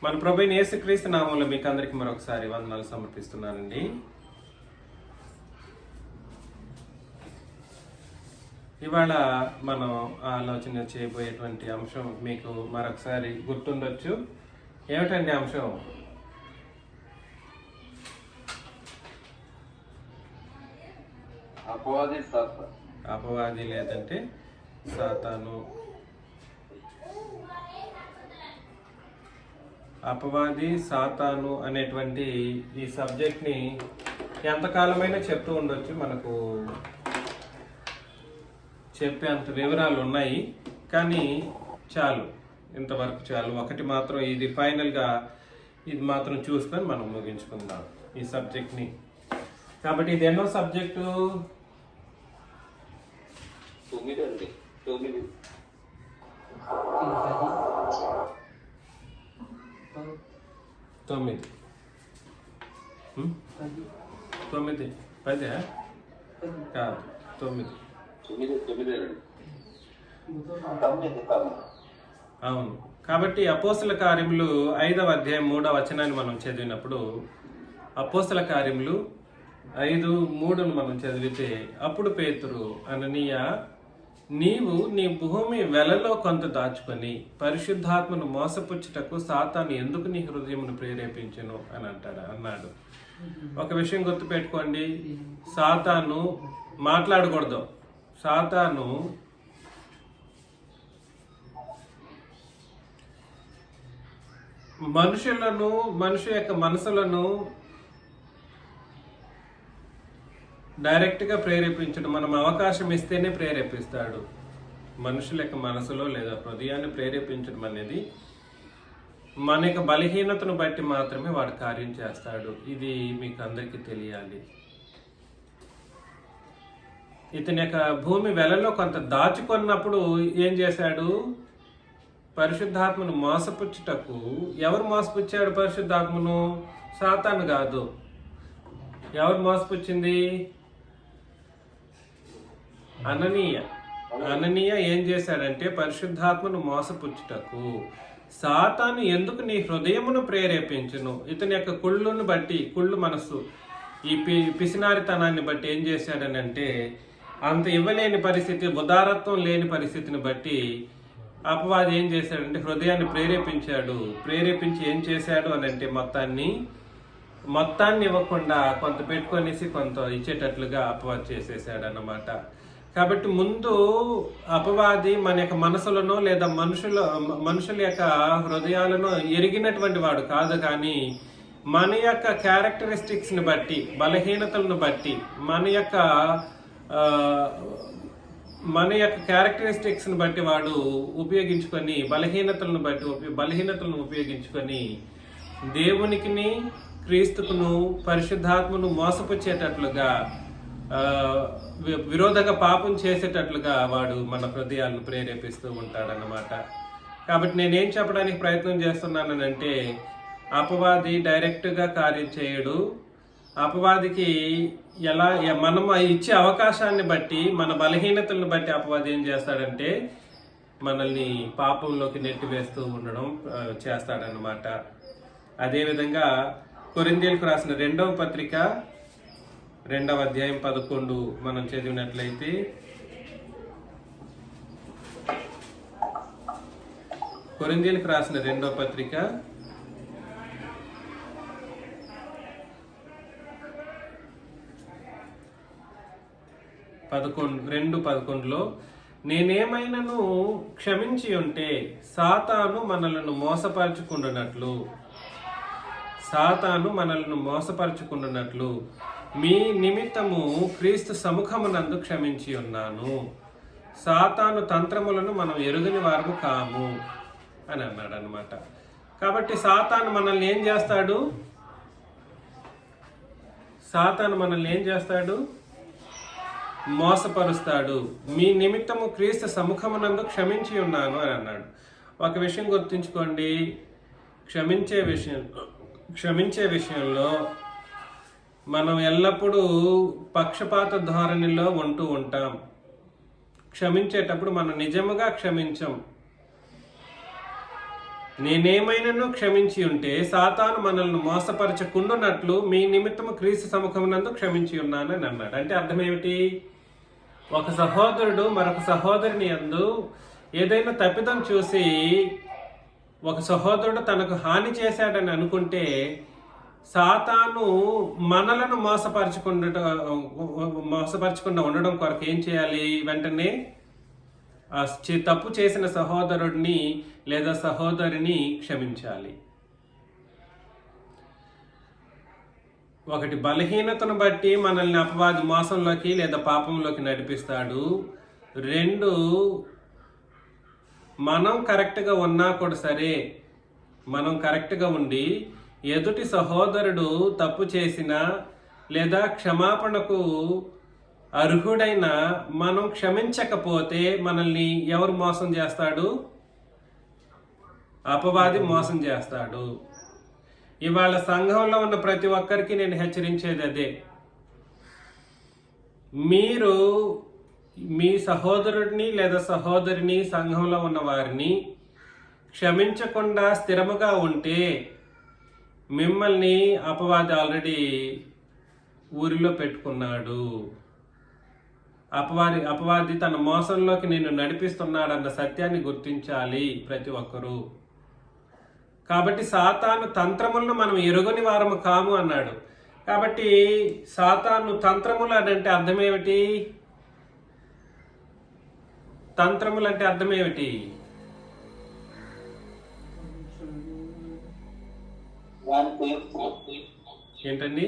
మన ప్రభువైన యేసుక్రీస్తు నామములో మీకు అందరికీ మరొకసారి వందనాలు సమర్పిస్తున్నానండి. ఇవాళ మనం ఆలోచన చేయబోయేటువంటి అంశం మీకు మరొకసారి గుర్తుండొచ్చు. ఏమిటండి అంశం? అపవాది లేదంటే సాతాను. అపవాది సాతాను అనేటువంటి ఈ సబ్జెక్ట్ని ఎంతకాలమైనా చెప్తూ ఉండొచ్చు. మనకు చెప్పేంత వివరాలు ఉన్నాయి, కానీ చాలు, ఇంతవరకు చాలు. ఒకటి మాత్రం, ఇది ఫైనల్గా ఇది మాత్రం చూసుకొని మనం ముగించుకుందాం ఈ సబ్జెక్ట్ని. కాబట్టి ఇది ఎన్నో సబ్జెక్టు? 9. 9 10 కాదు, 9. అవును. కాబట్టి అపోస్తల కార్యములు 5వ అధ్యాయం 3వ వచనాన్ని మనం చదివినప్పుడు, అపోస్తల కార్యములు 5:3 మనం చదివితే, అప్పుడు పేతురు, అననీయ, నీవు నీ భూమి వెలలో కొంత దాచుకొని పరిశుద్ధాత్మను మోసపుచ్చుటకు సాతాను ఎందుకు నీ హృదయమును ప్రేరేపించును అని అన్నాడు. ఒక విషయం గుర్తుపెట్టుకోండి, సాతాను మాట్లాడకూడదు. సాతాను మనుషు యొక్క మనసులను డైరెక్ట్గా ప్రేరేపించడం, మనం అవకాశం ఇస్తేనే ప్రేరేపిస్తాడు. మనుషుల యొక్క మనసులో లేదా హృదయాన్ని ప్రేరేపించడం అనేది మన యొక్క బలహీనతను బట్టి మాత్రమే వాడు కార్యం చేస్తాడు. ఇది మీకు అందరికీ తెలియాలి. ఇతని యొక్క భూమి వెలలో కొంత దాచుకున్నప్పుడు ఏం చేశాడు? పరిశుద్ధాత్మను మోసపుచ్చుటకు. ఎవరు మోసపుచ్చాడు పరిశుద్ధాత్మను? సాతాను కాదు. ఎవరు మోసపుచ్చింది? అననీయ ఏం చేశాడంటే, పరిశుద్ధాత్మను మోసపుచ్చుటకు సాతాను ఎందుకు నీ హృదయమును ప్రేరేపించును. ఇతని యొక్క కుళ్ళును బట్టి, కుళ్ళు మనస్సు, ఈ పిసినారితనాన్ని బట్టి ఏం చేశాడని అంటే, అంత ఇవ్వలేని పరిస్థితి, ఉదారత్వం లేని పరిస్థితిని బట్టి అపవాది ఏం చేశాడంటే హృదయాన్ని ప్రేరేపించి ఏం చేశాడు అని అంటే, మొత్తాన్ని ఇవ్వకుండా కొంత పెట్టుకొనేసి కొంత ఇచ్చేటట్లుగా అపవాది చేసేసాడు అన్నమాట. కాబట్టి ముందు అపవాది మన యొక్క మనసులను లేదా మనుషుల యొక్క హృదయాలను ఎరిగినటువంటి వాడు కాదు, కానీ మన యొక్క క్యారెక్టరిస్టిక్స్ని బట్టి, బలహీనతలను బట్టి, మన యొక్క క్యారెక్టరిస్టిక్స్ని బట్టి వాడు ఉపయోగించుకొని, బలహీనతలను ఉపయోగించుకొని దేవునికిని క్రీస్తుకును పరిశుద్ధాత్మను మోసపుచ్చేటట్లుగా, విరోధంగా పాపం చేసేటట్లుగా వాడు మన హృదయాలను ప్రేరేపిస్తూ ఉంటాడన్నమాట. కాబట్టి నేనేం చెప్పడానికి ప్రయత్నం చేస్తున్నానంటే, అపవాది డైరెక్ట్గా కార్యం చేయడు. అపవాదికి మనం ఇచ్చే అవకాశాన్ని బట్టి, మన బలహీనతలను బట్టి అపవాది ఏం చేస్తాడంటే మనల్ని పాపంలోకి నెట్టివేస్తూ ఉండడం చేస్తాడన్నమాట. అదేవిధంగా కొరింథీయులకు రాసిన 2వ పత్రిక 2వ అధ్యాయం 11 మనం చదివినట్లయితే, కొరింథీయులకు రాసిన 2వ పత్రిక 2:11లో, నేనేమైనాను క్షమించి ఉంటే సాతాను మనలను మోసపరచుకుంటున్నట్లు మీ నిమిత్తము క్రీస్తు సముఖమునందు క్షమించి ఉన్నాను. సాతాను తంత్రములను మనం ఎరుగని వారము కాము అని అన్నాడు అనమాట. కాబట్టి సాతాను మనల్ని ఏం చేస్తాడు? మోసపరుస్తాడు. మీ నిమిత్తము క్రీస్తు సముఖమునందు క్షమించి ఉన్నాను అని అన్నాడు. ఒక విషయం గుర్తుంచుకోండి, క్షమించే విషయంలో మనం ఎల్లప్పుడూ పక్షపాత ధోరణిలో ఉంటూ ఉంటాం. క్షమించేటప్పుడు మనం నిజముగా క్షమించం. నేనేమైనాను క్షమించి ఉంటే సాతాను మనల్ని మోసపరచకుండానట్లు మీ నిమిత్తము క్రీస్తు సముఖమునందు క్షమించి ఉన్నానని అన్నాడు. అంటే అర్థం ఏమిటి? ఒక సహోదరుడు మరొక సహోదరుని యందు ఏదైనా తప్పిదం చూసి ఒక సహోదరుడు తనకు హాని చేశాడని అనుకుంటే సాతాను మనలను మోసపరచకుండా ఉండడం కొరకు ఏం చేయాలి? వెంటనే ఆ తప్పు చేసిన సహోదరుడిని లేదా సహోదరిని క్షమించాలి. ఒకటి, బలహీనతను బట్టి మనల్ని అపవాది మోసంలోకి లేదా పాపంలోకి నడిపిస్తాడు. 2, మనం కరెక్ట్గా ఉన్నా కూడా సరే, మనం కరెక్ట్గా ఉండి ఎదుటి సహోదరుడు తప్పు చేసినా లేదా క్షమాపణకు అర్హుడైన మనం క్షమించకపోతే మనల్ని ఎవరు మోసం చేస్తాడు? అపవాది మోసం చేస్తాడు. ఇవాళ సంఘంలో ఉన్న ప్రతి ఒక్కరికి నేను హెచ్చరించేది అదే. మీరు మీ సహోదరుడిని లేదా సహోదరిని, సంఘంలో ఉన్న వారిని క్షమించకుండా స్థిరముగా ఉంటే మిమ్మల్ని అపవాది ఆల్రెడీ ఊరిలో పెట్టుకున్నాడు. అపవాది తన మోసంలోకి నిన్ను నడిపిస్తున్నాడన్న సత్యాన్ని గుర్తించాలి ప్రతి ఒక్కరూ. కాబట్టి సాతాను తంత్రములను మనం ఎరుగని వారము కాము అన్నాడు. కాబట్టి సాతాను తంత్రములు అంటే అర్థం ఏమిటి? తంత్రములు అంటే అర్థం ఏమిటి? ఏంటండి?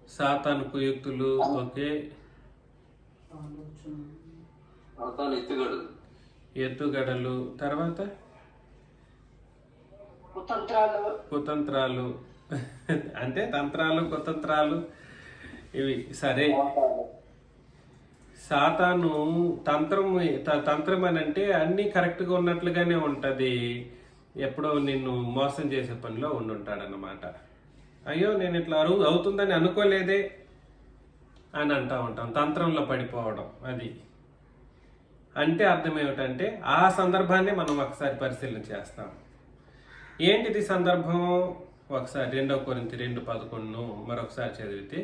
సాతాను కుయుక్తులు. ఓకే. ఎత్తుగడలు. తర్వాత కుతంత్రాలు. అంటే తంత్రాలు, కుతంత్రాలు ఇవి. సరే, సాతాను తంత్రం అని అంటే అన్నీ కరెక్ట్గా ఉన్నట్లుగానే ఉంటుంది. ఎప్పుడో నిన్ను మోసం చేసే పనిలో ఉండుంటాడన్నమాట. అయ్యో నేను ఇట్లా అవుతుందని అనుకోలేదే అని అంటూ ఉంటాం. తంత్రంలో పడిపోవడం. అది అంటే అర్థం ఏమిటంటే ఆ సందర్భాన్ని మనం ఒకసారి పరిశీలన చేస్తాం. ఏంటిది సందర్భం? ఒకసారి 2 కొరింథీ 2:11 మరొకసారి చదివితే,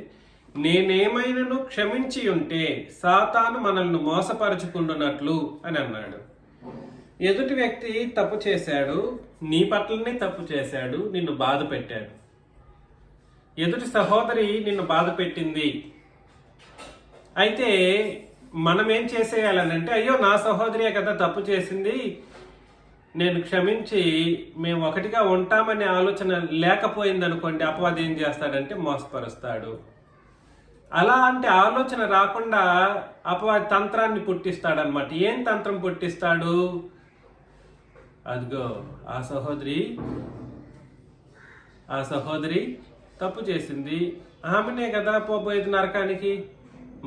నేనేమైనాను క్షమించి ఉంటే సాతాను మనల్ని మోసపరచుకుంటున్నట్లు అని అన్నాడు. ఎదుటి వ్యక్తి తప్పు చేశాడు, నీ పట్లనే తప్పు చేశాడు, నిన్ను బాధ పెట్టాడు. ఎదుటి సహోదరి నిన్ను బాధ పెట్టింది. అయితే మనం ఏం చేసేయాలనంటే, అయ్యో నా సహోదరియే కదా తప్పు చేసింది, నేను క్షమించి మేము ఒకటిగా ఉంటామనే ఆలోచన లేకపోయింది అనుకోండి, అపవాది ఏం చేస్తాడంటే మోసపరుస్తాడు. అలా అంటే ఆలోచన రాకుండా అపవాది తంత్రాన్ని పుట్టిస్తాడనమాట. ఏం తంత్రం పుట్టిస్తాడు? అదిగో ఆ సహోదరి తప్పు చేసింది, ఆమెనే కదా పోబోయేది నరకానికి,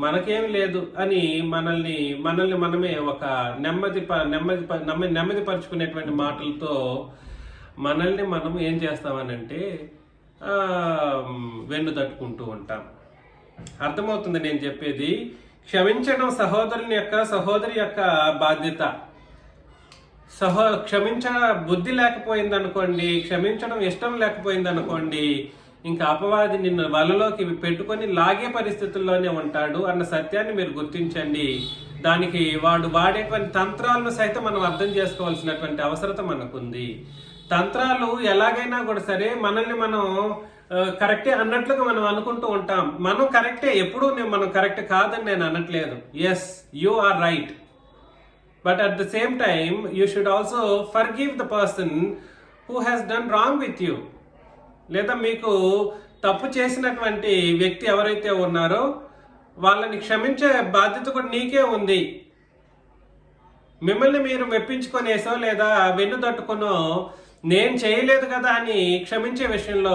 మనకేం లేదు అని మనల్ని మనమే ఒక నెమ్మది పరుచుకునేటువంటి మాటలతో మనల్ని మనం ఏం చేస్తామనంటే వెన్ను తట్టుకుంటూ ఉంటాం. అర్థమవుతుంది నేను చెప్పేది? క్షమించడం సహోదరి యొక్క బాధ్యత. క్షమించ బుద్ధి లేకపోయింది అనుకోండి, క్షమించడం ఇష్టం లేకపోయింది అనుకోండి, ఇంకా అపవాది నిన్ను వలలోకి పెట్టుకొని లాగే పరిస్థితుల్లోనే ఉంటాడు అన్న సత్యాన్ని మీరు గుర్తించండి. దానికి వాడు వాడేటువంటి తంత్రాలను సైతం మనం అర్థం చేసుకోవాల్సినటువంటి అవసరత మనకుంది. తంత్రాలు ఎలాగైనా కూడా సరే మనల్ని మనం కరెక్టే అన్నట్లుగా మనం అనుకుంటూ ఉంటాం. మనం కరెక్టే, ఎప్పుడూ మనం కరెక్ట్ కాదని నేను అనట్లేదు. Yes, you are right. But at the same time you should also forgive the person who has done wrong with you. లేదా మీకు తప్పు చేసినటువంటి వ్యక్తి ఎవరైతే ఉన్నారో వాళ్ళని క్షమించే బాధ్యత కూడా నీకే ఉంది. మిమ్మల్ని మీరు మెప్పించుకొనేసో లేదా వెన్ను తట్టుకునో నేను చేయలేదు కదా అని క్షమించే విషయంలో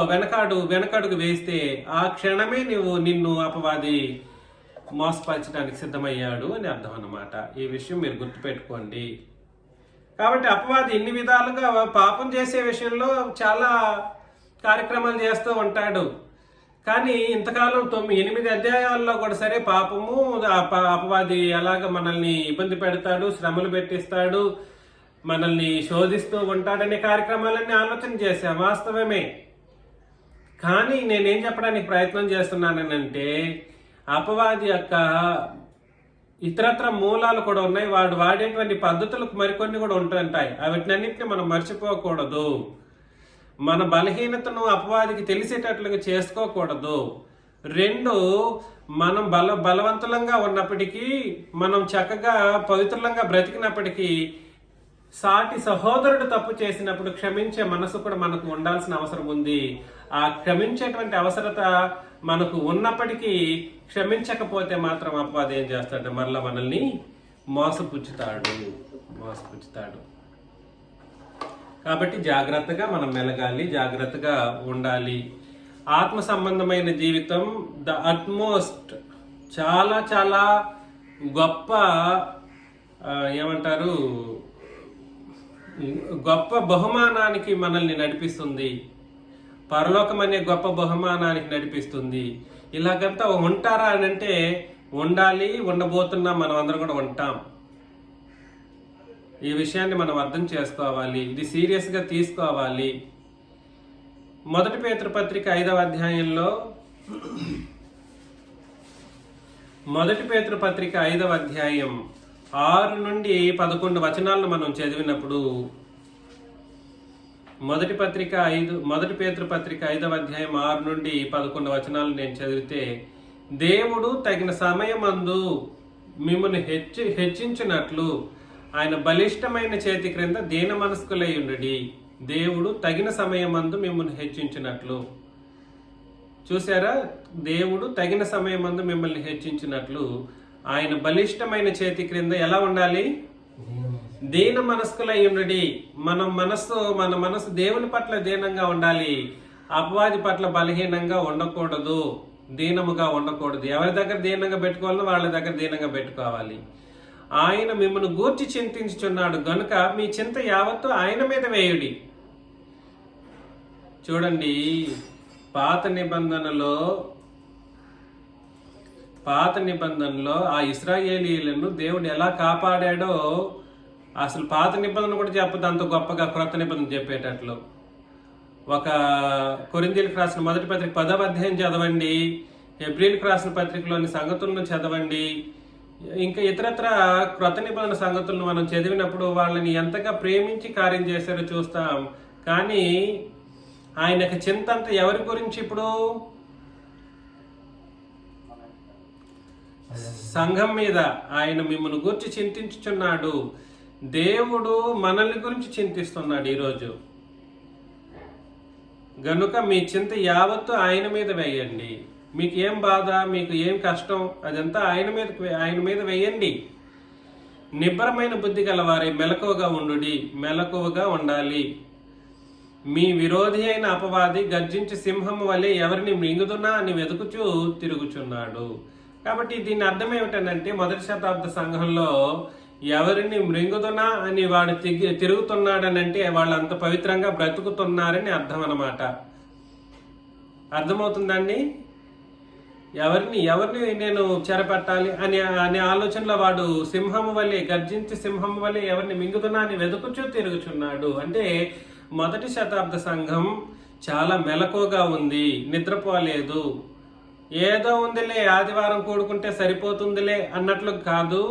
వెనకడుగు వేస్తే ఆ క్షణమే నిన్ను అపవాది మోసపరచడానికి సిద్ధమయ్యాడు అని అర్థం అన్నమాట. ఈ విషయం మీరు గుర్తుపెట్టుకోండి. కాబట్టి అపవాది ఇన్ని విధాలుగా పాపం చేసే విషయంలో చాలా కార్యక్రమాలు చేస్తూ ఉంటాడు. కానీ ఇంతకాలం 8 అధ్యాయాల్లో కూడా సరే పాపము అపవాది ఎలాగ మనల్ని ఇబ్బంది పెడతాడు, శ్రమలు పెట్టిస్తాడు, మనల్ని శోధిస్తూ ఉంటాడనే కార్యక్రమాలన్నీ ఆలోచన చేశాం, వాస్తవమే. కానీ నేనేం చెప్పడానికి ప్రయత్నం చేస్తున్నానంటే అపవాది యొక్క ఇతరత్ర మూలాలు కూడా ఉన్నాయి. వాడు వాడేటువంటి పద్ధతులకు మరికొన్ని కూడా ఉంటుంటాయి. వాటినన్నింటినీ మనం మర్చిపోకూడదు. మన బలహీనతను అపవాదికి తెలిసేటట్లుగా చేసుకోకూడదు. 2, మనం బలవంతులంగా ఉన్నప్పటికీ, మనం చక్కగా పవిత్రులంగా బ్రతికినప్పటికీ సాటి సహోదరుడు తప్పు చేసినప్పుడు క్షమించే మనసు కూడా మనకు ఉండాల్సిన అవసరం ఉంది. ఆ క్షమించేటువంటి అవసరత మనకు ఉన్నప్పటికీ క్షమించకపోతే మాత్రం అపవాది ఏం చేస్తాడు, మరలా మనల్ని మోసపుచ్చుతాడు. కాబట్టి జాగ్రత్తగా మనం మెలగాలి, జాగ్రత్తగా ఉండాలి. ఆత్మ సంబంధమైన జీవితం ద అట్మోస్ట్, చాలా చాలా గొప్ప ఏమంటారు, గొప్ప బహుమానానికి మనల్ని నడిపిస్తుంది. పరలోకం అనే గొప్ప బహుమానానికి నడిపిస్తుంది. ఇలాగంతా ఉంటారా అని అంటే ఉండాలి, ఉండబోతున్నాం, మనం అందరం కూడా ఉంటాం. ఈ విషయాన్ని మనం అర్థం చేసుకోవాలి, ఇది సీరియస్గా తీసుకోవాలి. 1 పేతురు పత్రిక 5వ అధ్యాయంలో 1 పేతురు పత్రిక 5వ అధ్యాయం 6 నుండి 11 వచనాలను మనం చదివినప్పుడు, 1 పేతురు పత్రిక 5వ అధ్యాయం 6 నుండి 11 వచనాలు నేను చదివితే, దేవుడు తగిన సమయమందు మిమ్మల్ని హెచ్చించినట్లు ఆయన బలిష్టమైన చేతి క్రింద దీన మనస్కులై ఉండుడి. దేవుడు తగిన సమయమందు మిమ్మల్ని హెచ్చించినట్లు. చూసారా, దేవుడు తగిన సమయమందు మిమ్మల్ని హెచ్చించినట్లు ఆయన బలిష్టమైన చేతి క్రింద ఎలా ఉండాలి, దీన మనస్కులై ఉండుడి. మన మనసు దేవుని పట్ల దీనంగా ఉండాలి, అపవాది పట్ల బలహీనంగా ఉండకూడదు, దీనముగా ఉండకూడదు. ఎవరి దగ్గర దీనంగా పెట్టుకోవాలో వాళ్ళ దగ్గర దీనంగా పెట్టుకోవాలి. ఆయన మిమ్మల్ని గూర్చి చింతించుచున్నాడు గనుక మీ చింత యావత్తు ఆయన మీద వేయుడి. చూడండి, పాత నిబంధనలో ఆ ఇశ్రాయేలీయులను దేవుడు ఎలా కాపాడాడో అసలు పాత నిబంధన కూడా చెప్పదు అంత గొప్పగా క్రొత్త నిబంధన చెప్పేటట్లు. ఒక కొరింథీయులకు రాసిన 1వ పత్రిక 10వ అధ్యాయం చదవండి, హెబ్రీయులకు రాసిన పత్రికలోని సంగతులను చదవండి, ఇంకా ఇతరత్ర క్రొత్త నిబంధన సంగతులను మనం చదివినప్పుడు వాళ్ళని ఎంతగా ప్రేమించి కార్యం చేశారో చూస్తాం. కానీ ఆయనకు చింత అంతా ఎవరి గురించి? ఇప్పుడు సంఘం మీద. ఆయన మిమ్మల్ని గురించి చింతించుచున్నాడు. దేవుడు మనల్ని గురించి చింతిస్తున్నాడు ఈరోజు. గనుక మీ చింత యావత్తు ఆయన మీద వేయండి. మీకు ఏం బాధ, మీకు ఏం కష్టం, అదంతా ఆయన మీద వేయండి. నిబ్బరమైన బుద్ధి గలవారే మెలకువగా ఉండాలి. మీ విరోధి అయిన అపవాది గర్జించి సింహం వలె ఎవరిని మృంగుదునా అని వెతుకుచూ తిరుగుచున్నాడు. కాబట్టి దీని అర్థం ఏమిటంటే, 1వ శతాబ్ద సంఘంలో ఎవరిని మృంగుదునా అని వాడు తిరుగుతున్నాడనంటే వాళ్ళు అంత పవిత్రంగా బ్రతుకుతున్నారని అర్థం అన్నమాట. అర్థమవుతుందండి? ఎవరిని నేను చెరపట్టాలి అనే ఆలోచనలో వాడు సింహము వలె గర్జించి సింహము వలె ఎవరిని మింగుతున్నా అని వెతుకుచూ తిరుగుచున్నాడు. అంటే 1వ శతాబ్ద సంఘం చాలా మెలకువగా ఉంది, నిద్రపోలేదు. ఏదో ఉందిలే, ఆదివారం కూడుకుంటే సరిపోతుందిలే అన్నట్లు కాదు.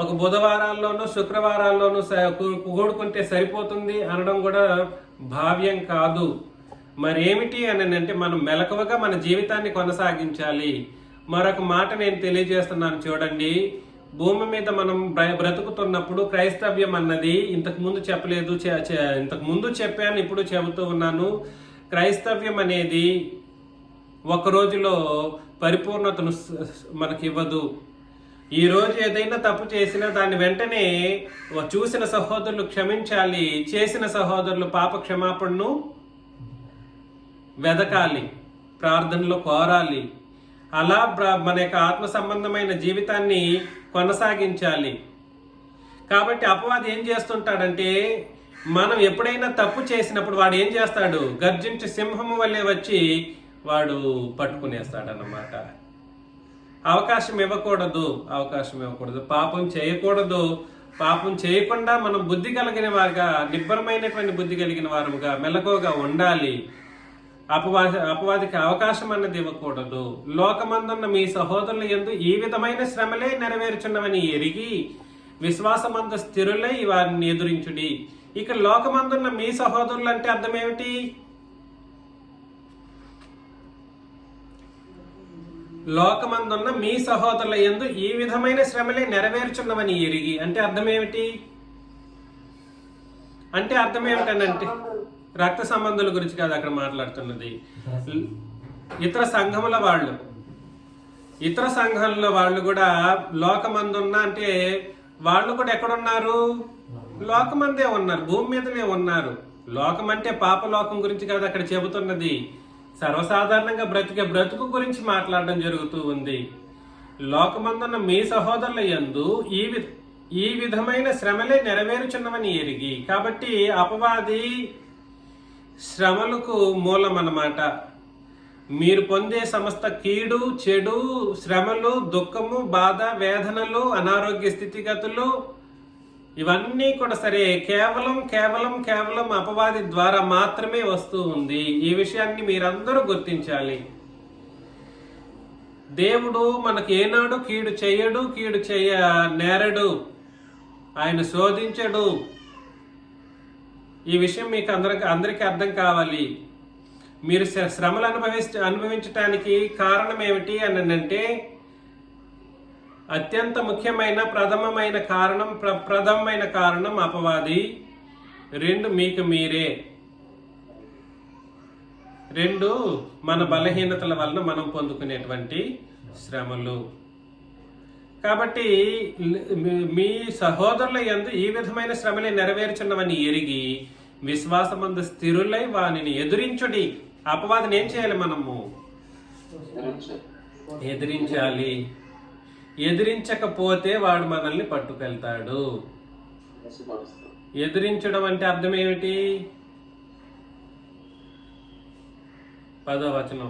ఒక బుధవారాల్లోనూ శుక్రవారాల్లోనూ కూడుకుంటే సరిపోతుంది అనడం కూడా భావ్యం కాదు. మరేమిటి అని అంటే, మనం మెలకువగా మన జీవితాన్ని కొనసాగించాలి. మరొక మాట నేను తెలియజేస్తున్నాను చూడండి. భూమి మీద మనం బ్రతుకుతున్నప్పుడు క్రైస్తవ్యం అన్నది ఇంతకుముందు చెప్పలేదు, ఇంతకుముందు చెప్పాను, ఇప్పుడు చెబుతూ ఉన్నాను. క్రైస్తవ్యం అనేది ఒక రోజులో పరిపూర్ణతను మనకివ్వదు. ఈ రోజు ఏదైనా తప్పు చేసినా దాన్ని వెంటనే చూసిన సహోదరులు క్షమించాలి, చేసిన సహోదరులు పాప క్షమాపణను వెదకాలి, ప్రార్థనలో కోరాలి. అలా మన యొక్క ఆత్మ సంబంధమైన జీవితాన్ని కొనసాగించాలి. కాబట్టి అపవాది ఏం చేస్తుంటాడంటే, మనం ఎప్పుడైనా తప్పు చేసినప్పుడు వాడు ఏం చేస్తాడు, గర్జించి సింహము వల్లే వచ్చి వాడు పట్టుకునేస్తాడన్నమాట. అవకాశం ఇవ్వకూడదు. పాపం చేయకూడదు. పాపం చేయకుండా మనం బుద్ధి కలిగిన వారుగా, నిబ్బరమైనటువంటి బుద్ధి కలిగిన వారుగా, మెలకువగా ఉండాలి. అపవాదికి అవకాశం అన్నది ఇవ్వకూడదు. లోకమందున్న మీ సహోదరుల యందు ఈ విధమైన శ్రమలే నెరవేర్చున్నవని ఎరిగి విశ్వాసమందు స్థిరులై వారిని ఎదురించుడి. ఇక లోకమందున్న మీ సహోదరులు అంటే అర్థం ఏమిటి? లోకమందున్న మీ సహోదరుల యందు ఈ విధమైన శ్రమలే నెరవేర్చున్నవని ఎరిగి అంటే అర్థం ఏమిటి? అంటే అర్థం ఏమిటనంటే రక్త సంబంధుల గురించి కాదు అక్కడ మాట్లాడుతున్నది. ఇతర సంఘముల వాళ్ళు కూడా లోకమందున్న అంటే వాళ్ళు కూడా ఎక్కడున్నారు? లోకమందే ఉన్నారు, భూమి మీదనే ఉన్నారు. లోకం అంటే పాపలోకం గురించి కాదు అక్కడ చెబుతున్నది. సర్వసాధారణంగా బ్రతుకు గురించి మాట్లాడడం జరుగుతూ ఉంది. లోకమందున్న మీ సహోదరుల యందు ఈ విధమైన శ్రమలే నెరవేరుచున్నవని ఎరిగి. కాబట్టి అపవాది శ్రమలకు మూలం అన్నమాట. మీరు పొందే సమస్త కీడు, చెడు, శ్రమలు, దుఃఖము, బాధ, వేదనలు, అనారోగ్య స్థితిగతులు ఇవన్నీ కూడా సరే కేవలం అపవాది ద్వారా మాత్రమే వస్తూ ఉంది. ఈ విషయాన్ని మీరందరూ గుర్తించాలి. దేవుడు మనకు ఏనాడు కీడు చేయడు, కీడు చేయ నేరడు, ఆయన శోధించడు. ఈ విషయం మీకు అందరికీ అర్థం కావాలి. మీరు శ్రమలు అనుభవించటానికి కారణం ఏమిటి అని అంటే అత్యంత ముఖ్యమైన ప్రథమమైన కారణం అపవాది. 2 మీకు మీరే. 2 మన బలహీనతల వలన మనం పొందుకునేటువంటి శ్రమలు. కాబట్టి మీ సహోదరుల యందు ఈ విధమైన శ్రమలే నెరవేర్చున్నవని ఎరిగి విశ్వాసమందు స్థిరులై వానిని ఎదురించుడి. అపవాదిని ఏం చేయాలి? మనము ఎదిరించాలి. ఎదిరించకపోతే వాడు మనల్ని పట్టుకెళ్తాడు. ఎదిరించడం అంటే అర్థం ఏమిటి? 10వ వచనం,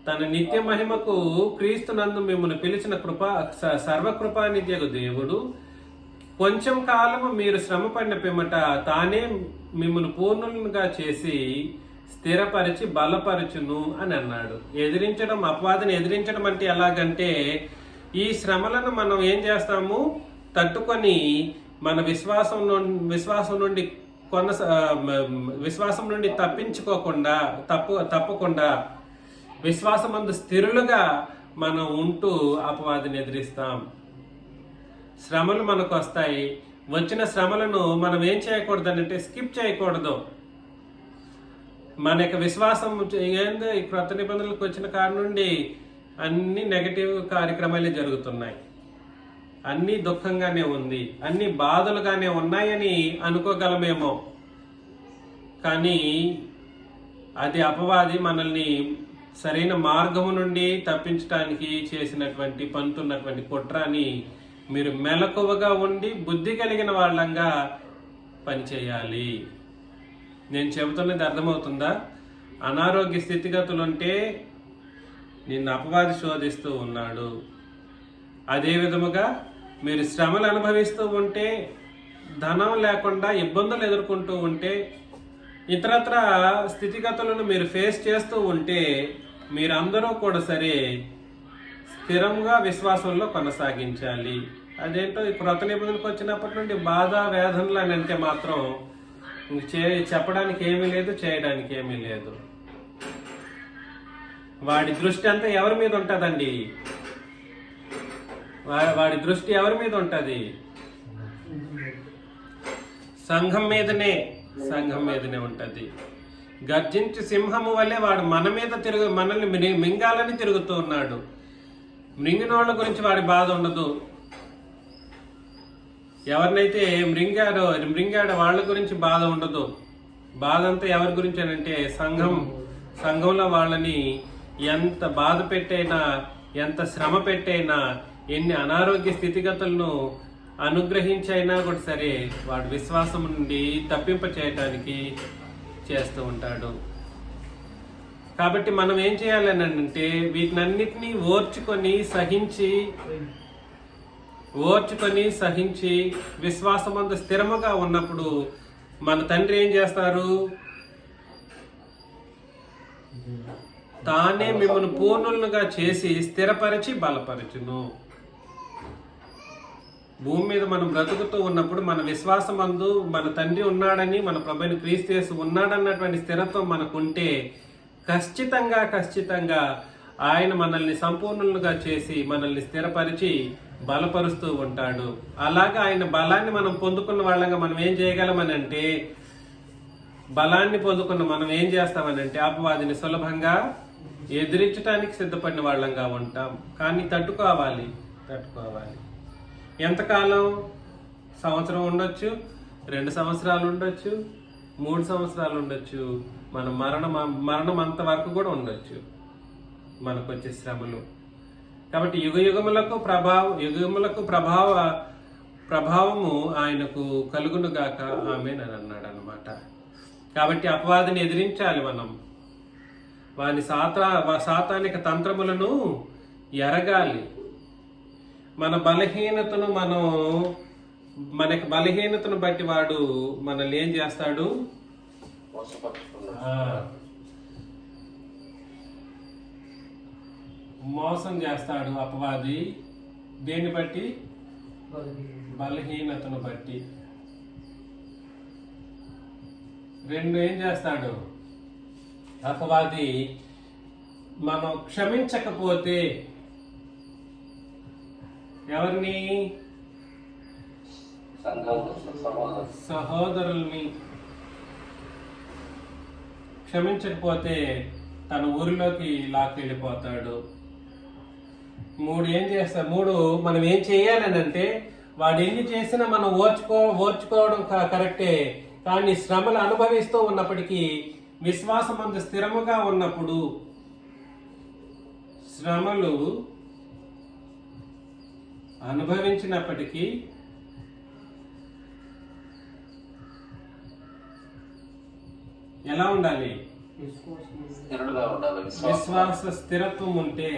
తన నిత్య మహిమకు క్రీస్తునందు మిమ్మల్ని పిలిచిన సర్వకృపానిధ్యకు దేవుడు కొంచెం కాలము మీరు శ్రమపడిన పిమ్మట తానే మిమ్మల్ని పూర్ణులుగా చేసి స్థిరపరిచి బలపరచును అని అన్నాడు. అపవాదిని ఎదిరించడం అంటే ఎలాగంటే ఈ శ్రమలను మనం ఏం చేస్తాము? తట్టుకొని మన విశ్వాసం నుండి తప్పించుకోకుండా తప్పకుండా విశ్వాసమందు స్థిరులుగా మనం ఉంటూ అపవాదిని ఎదిరిస్తాం. శ్రమలు మనకు వస్తాయి. వచ్చిన శ్రమలను మనం ఏం చేయకూడదు అంటే స్కిప్ చేయకూడదు. మన యొక్క విశ్వాసం ఏందో ఈ క్రొత్త నిబంధనలకు వచ్చిన కారణం నుండి అన్ని నెగటివ్ కార్యక్రమాలే జరుగుతున్నాయి. అన్ని దుఃఖంగానే ఉంది, అన్ని బాధలుగానే ఉన్నాయని అనుకోగలమేమో. కానీ అది అపవాది మనల్ని సరైన మార్గము నుండి తప్పించడానికి చేసినటువంటి పంతున్నటువంటి కుట్రని మీరు మెలకువగా ఉండి బుద్ధి కలిగిన వాళ్ళంగా పనిచేయాలి. నేను చెబుతున్నది అర్థమవుతుందా? అనారోగ్య స్థితిగతులుంటే నిన్ను అపవాది శోధిస్తూ ఉన్నాడు. అదే విధముగా మీరు శ్రమలు అనుభవిస్తూ ఉంటే, ధనం లేకుండా ఇబ్బందులు ఎదుర్కొంటూ ఉంటే, ఇతరత్ర స్థితిగతులను మీరు ఫేస్ చేస్తూ ఉంటే మీరందరూ కూడా సరే స్థిరంగా విశ్వాసంలో కొనసాగించాలి. అదేంటో ఈ క్రొత్త నిబంధనలకు వచ్చినప్పటి నుండి బాధ, వేదనలు అని అంటే మాత్రం చెప్పడానికి ఏమీ లేదు, చేయడానికి ఏమీ లేదు. వాడి దృష్టి అంతా ఎవరి మీద ఉంటుందండి? వాడి దృష్టి ఎవరి మీద ఉంటుంది? సంఘం మీదనే ఉంటది. గర్జించి సింహము వల్లే వాడు మనల్ని మింగాలని తిరుగుతూ ఉన్నాడు. మృంగినోళ్ళ గురించి వాడి బాధ ఉండదు. ఎవరినైతే మృంగాడో వాళ్ళ గురించి బాధ ఉండదు. బాధ అంతా ఎవరి గురించి అంటే సంఘంలో వాళ్ళని ఎంత బాధ పెట్టైనా, ఎంత శ్రమ పెట్టైనా, ఎన్ని అనారోగ్య స్థితిగతులను అనుగ్రహించైనా కూడా సరే వాడు విశ్వాసం నుండి తప్పింప చేయటానికి చేస్తూ ఉంటాడు. కాబట్టి మనం ఏం చేయాలని అంటే వీటినన్నిటినీ ఓర్చుకొని సహించి విశ్వాసమందు స్థిరముగా ఉన్నప్పుడు మన తండ్రి ఏం చేస్తారు? తానే మిమ్మల్ని పూర్ణులుగా చేసి స్థిరపరిచి బలపరచును. భూమి మీద మనం బ్రతుకుతూ ఉన్నప్పుడు మన విశ్వాసమందు మన తండ్రి ఉన్నాడని, మన ప్రభువైన క్రీస్తు యేసు ఉన్నాడన్నటువంటి స్థిరత్వం మనకుంటే ఖచ్చితంగా ఆయన మనల్ని సంపూర్ణులుగా చేసి మనల్ని స్థిరపరిచి బలపరుస్తూ ఉంటాడు. అలాగా ఆయన బలాన్ని మనం పొందుకున్న వాళ్ళంగా మనం ఏం చేయగలమనంటే, బలాన్ని పొందుకున్న మనం ఏం చేస్తామనంటే అపవాదిని సులభంగా ఎదిరించడానికి సిద్ధపడిన వాళ్ళంగా ఉంటాం. కానీ తట్టుకోవాలి. ఎంతకాలం? సంవత్సరం ఉండొచ్చు, 2 సంవత్సరాలు ఉండొచ్చు, 3 సంవత్సరాలు ఉండొచ్చు, మన మరణం అంతవరకు కూడా ఉండొచ్చు మనకు వచ్చే శ్రమలు. కాబట్టి యుగములకు ప్రభావము ఆయనకు కలుగునుగాక ఆమేన్ అని అన్నాడు అన్నమాట. కాబట్టి అపవాదిని ఎదిరించాలి మనం. వాని సాతానిక తంత్రములను ఎరగాలి. మన బలహీనతను బట్టి వాడు మనల్ని ఏం చేస్తాడు? మోసం చేస్తాడు అపవాది. దేన్ని బట్టి? బలహీనతను బట్టి. 2 ఏం చేస్తాడు అపవాది? మనం క్షమించకపోతే ఎవరిని? సహోదరుల్ని క్షమించకపోతే తన ఊరిలోకి లాక్కెళ్ళిపోతాడు. 3 ఏం చేస్తాడు? 3 మనం ఏం చేయాలని అంటే, వాడు ఎన్ని చేసినా మనం ఓర్చుకోవడం కరెక్టే. కానీ శ్రమలు అనుభవిస్తూ ఉన్నప్పటికీ విశ్వాసమందు స్థిరముగా ఉన్నప్పుడు శ్రమలు అనుభవించినప్పటికీ ఎలా ఉండాలి? విశ్వాస స్థిరత్వం ఉంటే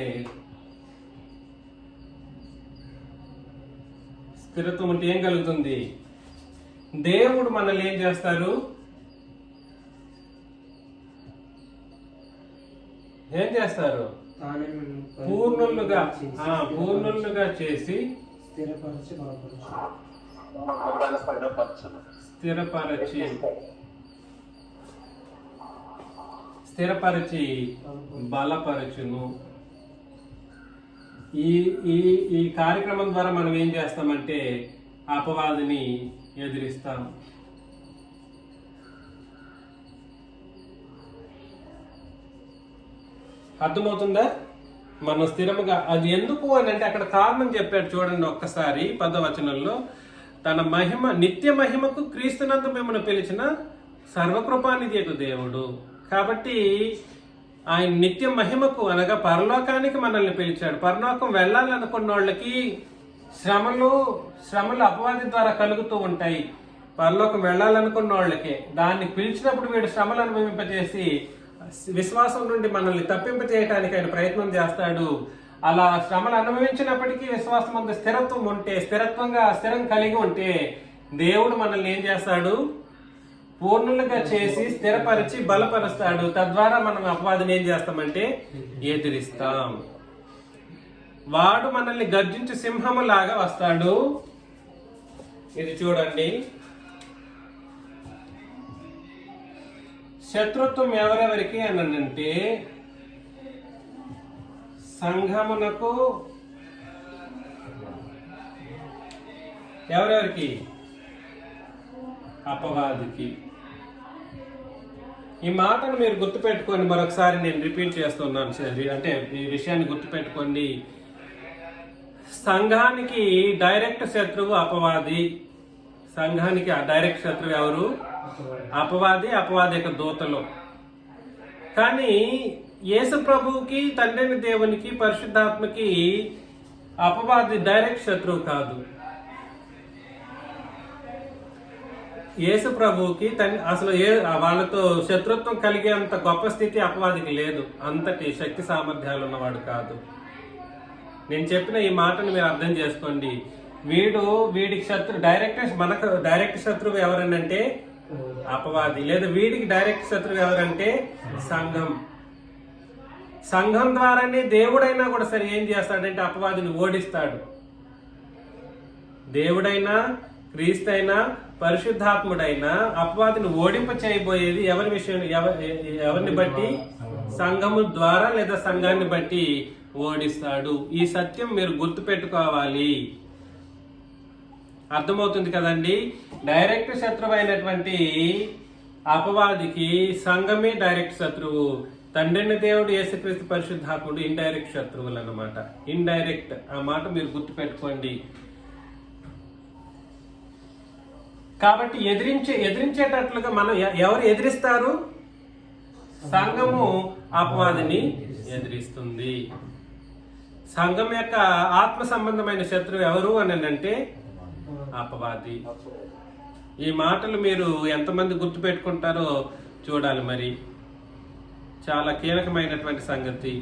ఏం కలుగుతుంది? దేవుడు మనల్ని ఏం చేస్తారు? పూర్ణులుగా చేసి స్థిరపరిచి బలపరచును. ఈ కార్యక్రమం ద్వారా మనం ఏం చేస్తామంటే అపవాదిని ఎదిరిస్తాం. అర్థమవుతుందా? మనం స్థిరముగా, అది ఎందుకు అని అంటే అక్కడ కారణం చెప్పాడు చూడండి ఒక్కసారి 10వ వచనంలో. తన మహిమ, నిత్య మహిమకు క్రీస్తునందు మిమ్మల్ని పిలిచిన సర్వకృపానిధియగు దేవుడు. కాబట్టి ఆయన నిత్య మహిమకు అనగా పరలోకానికి మనల్ని పిలిచాడు. పరలోకం వెళ్ళాలనుకున్న వాళ్ళకి శ్రమలు అపవాది ద్వారా కలుగుతూ ఉంటాయి. పరలోకం వెళ్ళాలనుకున్న వాళ్ళకి దాన్ని పిలిచినప్పుడు వీడు శ్రమలు అనుభవింపజేసి విశ్వాసం నుండి మనల్ని తప్పింపజేయటానికి ఆయన ప్రయత్నం చేస్తాడు. అలా శ్రమలు అనుభవించినప్పటికీ విశ్వాసం అంత స్థిరత్వం ఉంటే, స్థిరం కలిగి ఉంటే దేవుడు మనల్ని ఏం చేస్తాడు? పూర్ణులుగా చేసి స్థిరపరిచి బలపరుస్తాడు. తద్వారా మనం అపవాదిని ఏం చేస్తామంటే ఎదిరిస్తాం. వాడు మనల్ని గర్జించి సింహములాగా వస్తాడు. ఇది చూడండి, శత్రుత్వం ఎవరెవరికి అనంటే సంఘమునకు, ఎవరెవరికి? అపవాదికి. ఈ మాటను మీరు గుర్తుపెట్టుకోండి. మరొకసారి నేను రిపీట్ చేస్తున్నాను, అంటే ఈ విషయాన్ని గుర్తుపెట్టుకోండి. సంఘానికి డైరెక్ట్ శత్రువు అపవాది. సంఘానికి ఆ డైరెక్ట్ శత్రువు ఎవరు? అపవాది, అపవాది యొక్క దూతలు. కానీ యేసు ప్రభువుకి, తండ్రి దేవునికి, పరిశుద్ధాత్మకి అపవాది డైరెక్ట్ శత్రువు కాదు. యేసు ప్రభువుకి అసలు వాళ్ళతో శత్రుత్వం కలిగే అంత గొప్ప స్థితి అపవాదికి లేదు. అంతటి శక్తి సామర్థ్యాలు ఉన్నవాడు కాదు. నేను చెప్పిన ఈ మాటను మీరు అర్థం చేసుకోండి. వీడికి మనకు డైరెక్ట్ శత్రువు ఎవరనంటే అపవాది, లేదా వీడికి డైరెక్ట్ శత్రువు ఎవరంటే సంఘం. సంఘం ద్వారానే దేవుడైనా కూడా సరే ఏం చేస్తాడంటే అపవాదిని ఓడిస్తాడు. దేవుడైనా, క్రీస్తైనా, పరిశుద్ధాత్ముడైనా అపవాదిని ఓడింప చేయబోయేది ఎవరిని బట్టి? సంఘము ద్వారా లేదా సంఘాన్ని బట్టి ఓడిస్తాడు. ఈ సత్యం మీరు గుర్తు పెట్టుకోవాలి. అర్థమవుతుంది కదండి. డైరెక్ట్ శత్రువు అయినటువంటి అపవాదికి సంఘమే డైరెక్ట్ శత్రువు. తండ్రిని దేవుడు, యేసుక్రీస్తు పరిశుద్ధాత్ముడు ఇండైరెక్ట్ శత్రువులు అన్నమాట. ఇండైరెక్ట్, ఆ మాట మీరు గుర్తు పెట్టుకోండి. కాబట్టి ఎదిరించేటట్లుగా మనం ఎవరు ఎదిరిస్తారు? సంఘము అపవాదిని ఎదిరిస్తుంది. సంఘం యొక్క ఆత్మ సంబంధమైన శత్రువు ఎవరు అని అంటే అపవాది. ఈ మాటలు మీరు ఎంతమంది గుర్తు పెట్టుకుంటారో చూడాలి. మరి చాలా కీలకమైనటువంటి సంగతి.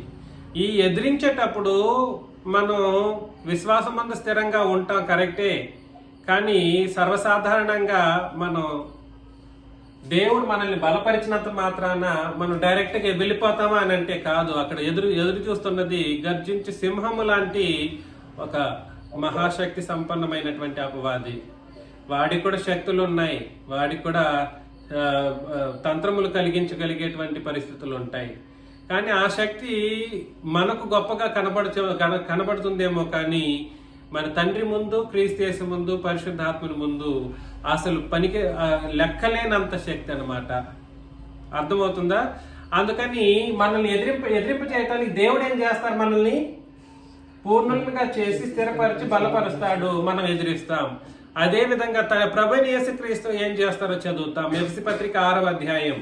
ఈ ఎదిరించేటప్పుడు మనం విశ్వాసమందు స్థిరంగా ఉంటాం, కరెక్టే. కానీ సర్వసాధారణంగా మనం దేవుడు మనల్ని బలపరిచినంత మాత్రాన మనం డైరెక్ట్గా వెళ్ళిపోతామా అని అంటే కాదు. అక్కడ ఎదురు చూస్తున్నది గర్జించి సింహము లాంటి ఒక మహాశక్తి సంపన్నమైనటువంటి అపవాది. వాడికి కూడా శక్తులు ఉన్నాయి, వాడికి కూడా తంత్రములు కలిగించగలిగేటువంటి పరిస్థితులు ఉంటాయి. కానీ ఆ శక్తి మనకు గొప్పగా కనబడుతుందేమో, కానీ మన తండ్రి ముందు, క్రీస్తు యేసు ముందు, పరిశుద్ధాత్మని ముందు అసలు పనికి లెక్కలేనంత శక్తి అన్నమాట. అర్థమవుతుందా? అందుకని మనల్ని ఎదిరింపు చేయటానికి దేవుడు ఏం చేస్తారు? మనల్ని పూర్ణులుగా చేసి స్థిరపరిచి బలపరుస్తాడు, మనం ఎదిరిస్తాం. అదే విధంగా ప్రభువైన యేసుక్రీస్తు ఏం చేస్తారో చదువుతాం. ఎఫెసీ పత్రిక 6వ అధ్యాయం,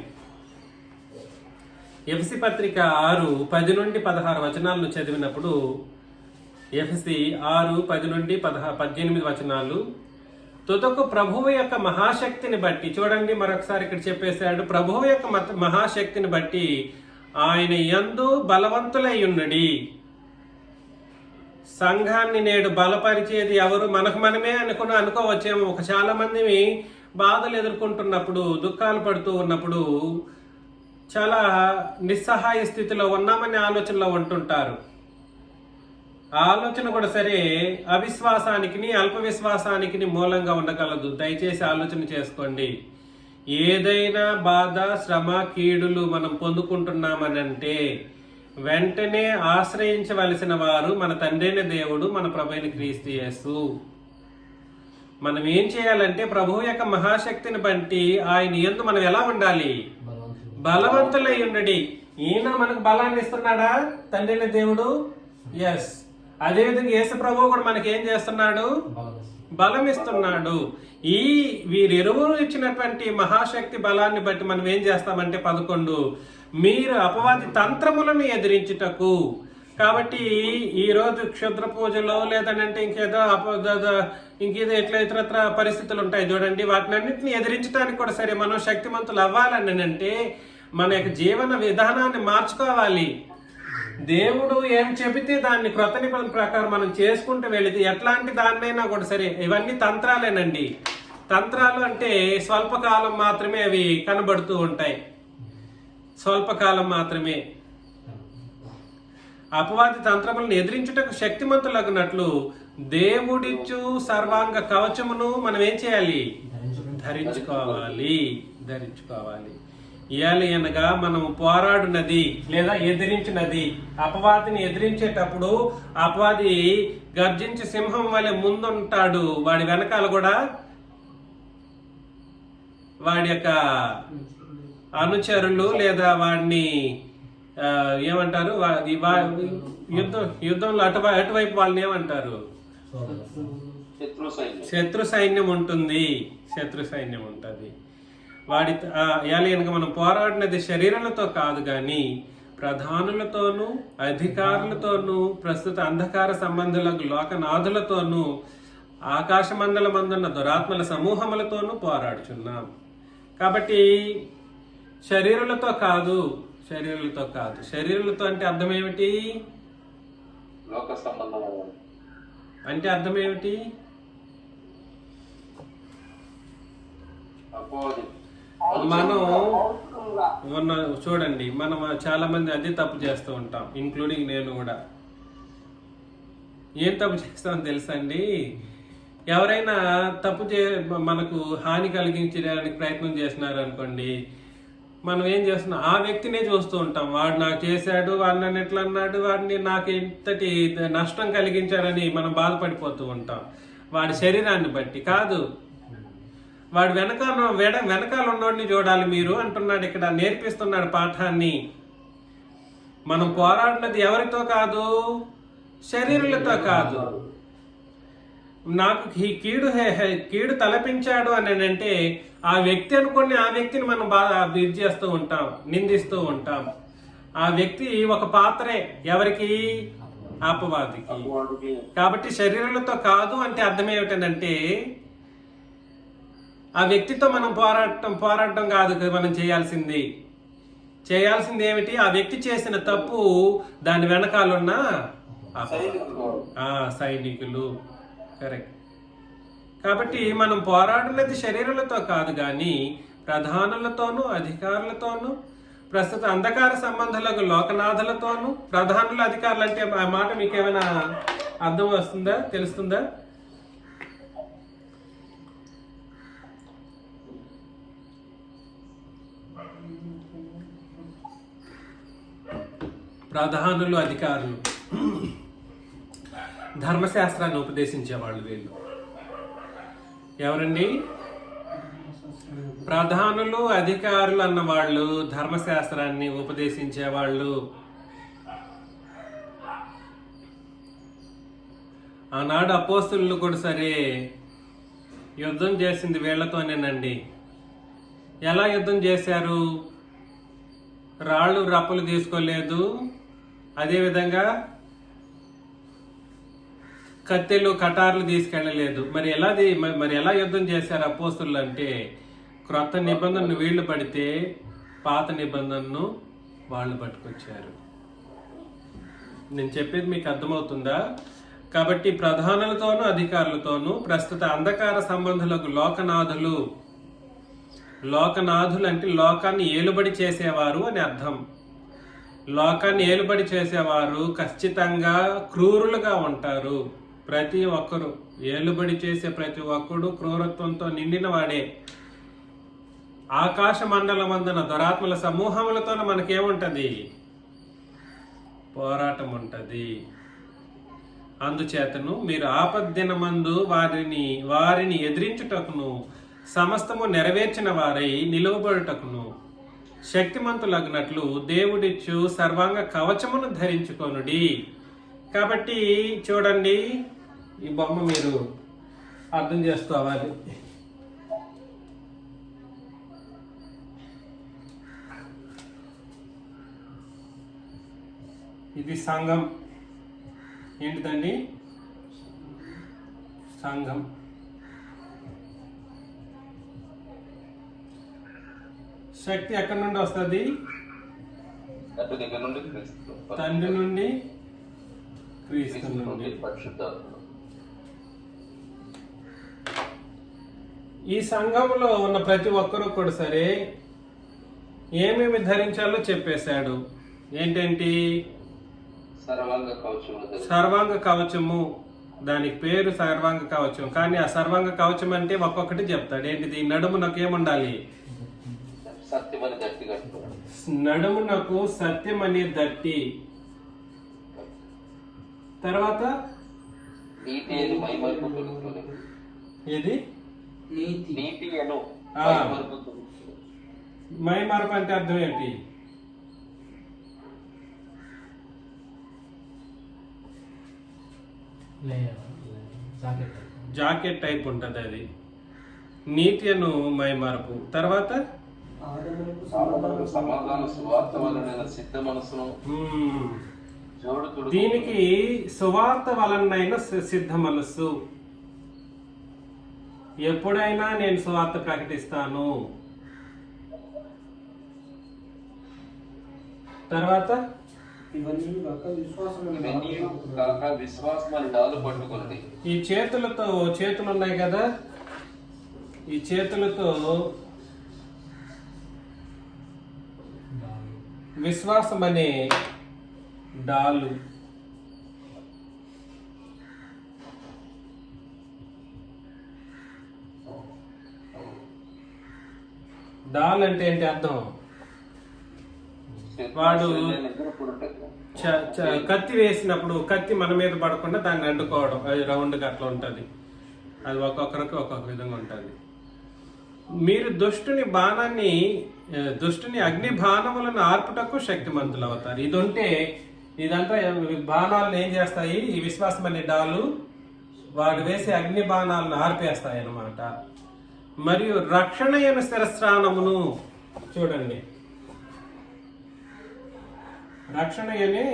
ఎఫెసీ పత్రిక 6:10 నుండి 16 వచనాలను చదివినప్పుడు, ఎఫెసీ 6:10 నుండి 18 వచనాలు, తుదకు ప్రభువు యొక్క మహాశక్తిని బట్టి, చూడండి మరొకసారి ఇక్కడ చెప్పేశాడు, ప్రభువు యొక్క మహాశక్తిని బట్టి ఆయన యందు బలవంతులై ఉన్నడి. సంఘాన్ని నేడు బలపరిచేది ఎవరు? మనకు మనమే అనుకోవచ్చేమో. చాలా మంది బాధలు ఎదుర్కొంటున్నప్పుడు, దుఃఖాలు పడుతూ ఉన్నప్పుడు చాలా నిస్సహాయ స్థితిలో ఉన్నామని ఆలోచనలో ఉంటుంటారు. ఆలోచన కూడా సరే అవిశ్వాసానికి, అల్ప విశ్వాసానికి మూలంగా ఉండగలదు. దయచేసి ఆలోచన చేసుకోండి. ఏదైనా బాధ, శ్రమ, కీడులు మనం పొందుకుంటున్నామనంటే వెంటనే ఆశ్రయించవలసిన వారు మన తండ్రైన దేవుడు, మన ప్రభువైన క్రీస్తు యేసు. మనం ఏం చేయాలంటే ప్రభువు యొక్క మహాశక్తిని బట్టి ఆయన యందు మనం ఎలా ఉండాలి? బలవంతులై ఉండడి. ఈయన మనకు బలాన్ని ఇస్తున్నాడా తండ్రైన దేవుడు? ఎస్. అదేవిధంగా యేసు ప్రభువు కూడా మనకి ఏం చేస్తున్నాడు? బలం ఇస్తున్నాడు. వీరిరువురు ఇచ్చినటువంటి మహాశక్తి బలాన్ని బట్టి మనం ఏం చేస్తామంటే 11, మీరు అపవాది తంత్రములను ఎదిరించుటకు. కాబట్టి ఈ రోజు క్షుద్ర పూజలో లేదంటే ఇంకేదో ఇతరత్ర పరిస్థితులు ఉంటాయి చూడండి, వాటిని అన్నింటినీ ఎదిరించడానికి కూడా సరే మనం శక్తిమంతులు అవ్వాలని అంటే మన యొక్క జీవన విధానాన్ని మార్చుకోవాలి. దేవుడు ఏం చెబితే దాన్ని క్రొత్త నిబంధన ప్రకారం మనం చేసుకుంటూ వెళితే ఎట్లాంటి దాన్నైనా కూడా సరే, ఇవన్నీ తంత్రాలేనండి. తంత్రాలు అంటే స్వల్పకాలం మాత్రమే అవి కనబడుతూ ఉంటాయి, స్వల్పకాలం మాత్రమే. అపవాది తంత్రములను ఎదిరించుటకు శక్తిమంతులగినట్లు దేవుడిచ్చు సర్వాంగ కవచమును మనం ఏం చేయాలి? ధరించుకోవాలి. ఇయాలి అనగా మనం పోరాడునది లేదా ఎదిరించినది. అపవాదిని ఎదిరించేటప్పుడు అపవాది గర్జించి సింహం వలె ముందుంటాడు, వాడి వెనకాల కూడా వాడి యొక్క అనుచరులు లేదా వాడిని ఏమంటారు, యుద్ధంలో అటువైపు వాళ్ళని ఏమంటారు? శత్రు సైన్యం ఉంటుంది. వాడి కనుక మనం పోరాడినది శరీరాలతో కాదు కానీ ప్రధానులతోనూ, అధికారులతోనూ, ప్రస్తుత అంధకార సంబంధులకు లోకనాథులతోనూ, ఆకాశ మండలమందున్న దురాత్మల సమూహములతోనూ పోరాడుచున్నాం. కాబట్టి శరీరులతో కాదు, శరీరులతో అంటే అర్థం ఏమిటి? లోక సంబంధం అంటే అర్థం ఏమిటి? మనం చూడండి, మనం చాలా మంది అదే తప్పు చేస్తూ ఉంటాం, ఇంక్లూడింగ్ నేను కూడా. ఏం తప్పు చేస్తామని తెలుసా అండి? ఎవరైనా తప్పు మనకు హాని కలిగించడానికి ప్రయత్నం చేస్తున్నారు అనుకోండి, మనం ఏం చేస్తున్నాం, ఆ వ్యక్తినే చూస్తూ ఉంటాం. వాడు నాకు చేశాడు, వాడు నన్ను ఎట్లా అన్నాడు, వాడిని నాకు ఇంతటి నష్టం కలిగించాడని మనం బాధపడిపోతూ ఉంటాం. వాడి శరీరాన్ని బట్టి కాదు, వాడు వెనకాల ఉన్నోడిని చూడాలి మీరు అంటున్నాడు. ఇక్కడ నేర్పిస్తున్నాడు పాఠాన్ని. మనం పోరాడినది ఎవరితో కాదు, శరీరులతో కాదు. నాకు కీడు తలపించాడు అని అంటే ఆ వ్యక్తి అనుకోని, ఆ వ్యక్తిని మనం బాగా ఇది చేస్తూ ఉంటాం, నిందిస్తూ ఉంటాం. ఆ వ్యక్తి ఒక పాత్రే, ఎవరికి? అపవాదికి. కాబట్టి శరీరాలతో కాదు అంటే అర్థం ఏమిటంటే ఆ వ్యక్తితో మనం పోరాటం కాదు మనం చేయాల్సింది ఏమిటి? ఆ వ్యక్తి చేసిన తప్పు దాని వెనకాలన్న సైనికులు. కరెక్ట్. కాబట్టి మనం పోరాడినది శరీరాలతో కాదు కానీ ప్రధానులతోనూ, అధికారులతోనూ, ప్రస్తుత అంధకార సంబంధాలకు లోకనాథులతోనూ. ప్రధానులు, అధికారులు అంటే ఆ మాట మీకు ఏమైనా అర్థం వస్తుందా, తెలుస్తుందా? ప్రధానులు, అధికారులు, ధర్మశాస్త్రాన్ని ఉపదేశించేవాళ్ళు వీళ్ళు. ఎవరండి? ప్రధానులు, అధికారులు అన్నవాళ్ళు ధర్మశాస్త్రాన్ని ఉపదేశించేవాళ్ళు. ఆనాడు అపోస్తులు కూడా సరే యుద్ధం చేసింది వీళ్లతోనేనండి. ఎలా యుద్ధం చేశారు? రాళ్ళు రప్పలు తీసుకోలేదు, అదేవిధంగా కత్తెలు కటార్లు తీసుకెళ్ళలేదు. మరి ఎలా యుద్ధం చేశారు అపోస్తులు అంటే, క్రొత్త నిబంధనను వీళ్ళు పడితే పాత నిబంధనను వాళ్ళు పట్టుకొచ్చారు. నేను చెప్పేది మీకు అర్థమవుతుందా? కాబట్టి ప్రధానులతోనూ, అధికారులతోనూ, ప్రస్తుత అంధకార సంబంధులకు లోకనాథులు అంటే లోకాన్ని ఏలుబడి చేసేవారు అని అర్థం. లోకాన్ని ఏలుబడి చేసేవారు ఖచ్చితంగా క్రూరులుగా ఉంటారు. ప్రతి ఒక్కరు ఏలుబడి చేసే ప్రతి ఒక్కడు క్రూరత్వంతో నిండిన వాడే. ఆకాశ మండలమందున దురాత్మల సమూహములతో మనకేముంటది? పోరాటం ఉంటది. అందుచేతను మీరు ఆపద్దినమందు వారిని ఎదిరించుటకును, సమస్తము నెరవేర్చిన వారై నిలువబడుటకును శక్తిమంతులగినట్లు దేవుడిచ్చు సర్వాంగ కవచమును ధరించుకొనుడి. కాబట్టి చూడండి, ఈ బొమ్మ మీరు అర్థం చేసుకోవాలి. ఇది సంఘం. ఏంటిదండి? సంఘం. శక్తి ఎక్కడి నుండి వస్తుంది? తండ్రి నుండి, క్రీస్తు నుండి. ఈ సంఘంలో ఉన్న ప్రతి ఒక్కరూ కూడా సరే ఏమేమి ధరించాలో చెప్పేశాడు. ఏంటంటి? సర్వాంగ కవచము. దానికి పేరు సర్వాంగ కవచం. కానీ ఆ సర్వాంగ కవచం అంటే ఒక్కొక్కటి చెప్తాడు. ఏంటిది? నడుమునకు ఏముండాలి? నడుమునకు సత్యం అనే దట్టి. తర్వాత ఏది? మైమరపు అంటే అర్థం ఏంటి? జాకెట్ టైప్ ఉంటుంది అది. నీతి అను మైమరపు. తర్వాత దీనికి సువార్త వలనైన సిద్ధ మనస్సు. ఎప్పుడైనా నేను సువార్త ప్రకటిస్తాను. తర్వాత ఇవన్నీ కాక విశ్వాసం అని డాలు పట్టుకుంది. ఈ చేతులతో చేతులు ఉన్నాయి కదా, ఈ చేతులతో విశ్వాసం అనే డాలు డాల్ అంటే ఏంటి అర్థం? వాడు కత్తి వేసినప్పుడు కత్తి మన మీద పడకుండా దాన్ని అడ్డుకోవడం, అది రౌండ్గా అట్లా ఉంటుంది. అది ఒక్కొక్కరికి ఒక్కొక్క విధంగా ఉంటుంది. మీరు దుష్టుని అగ్ని బాణములను ఆర్పుటకు శక్తిమంతులు అవుతారు. ఇది ఉంటే ఇదంతా బాణాలను ఏం చేస్తాయి? ఈ విశ్వాసం అనే డాలు వాడు వేసే అగ్ని బాణాలను ఆర్పేస్తాయి అన్నమాట. మరియు రక్షణ అయిన శిరస్త్రాణమును చూడండి, రక్షణ అనే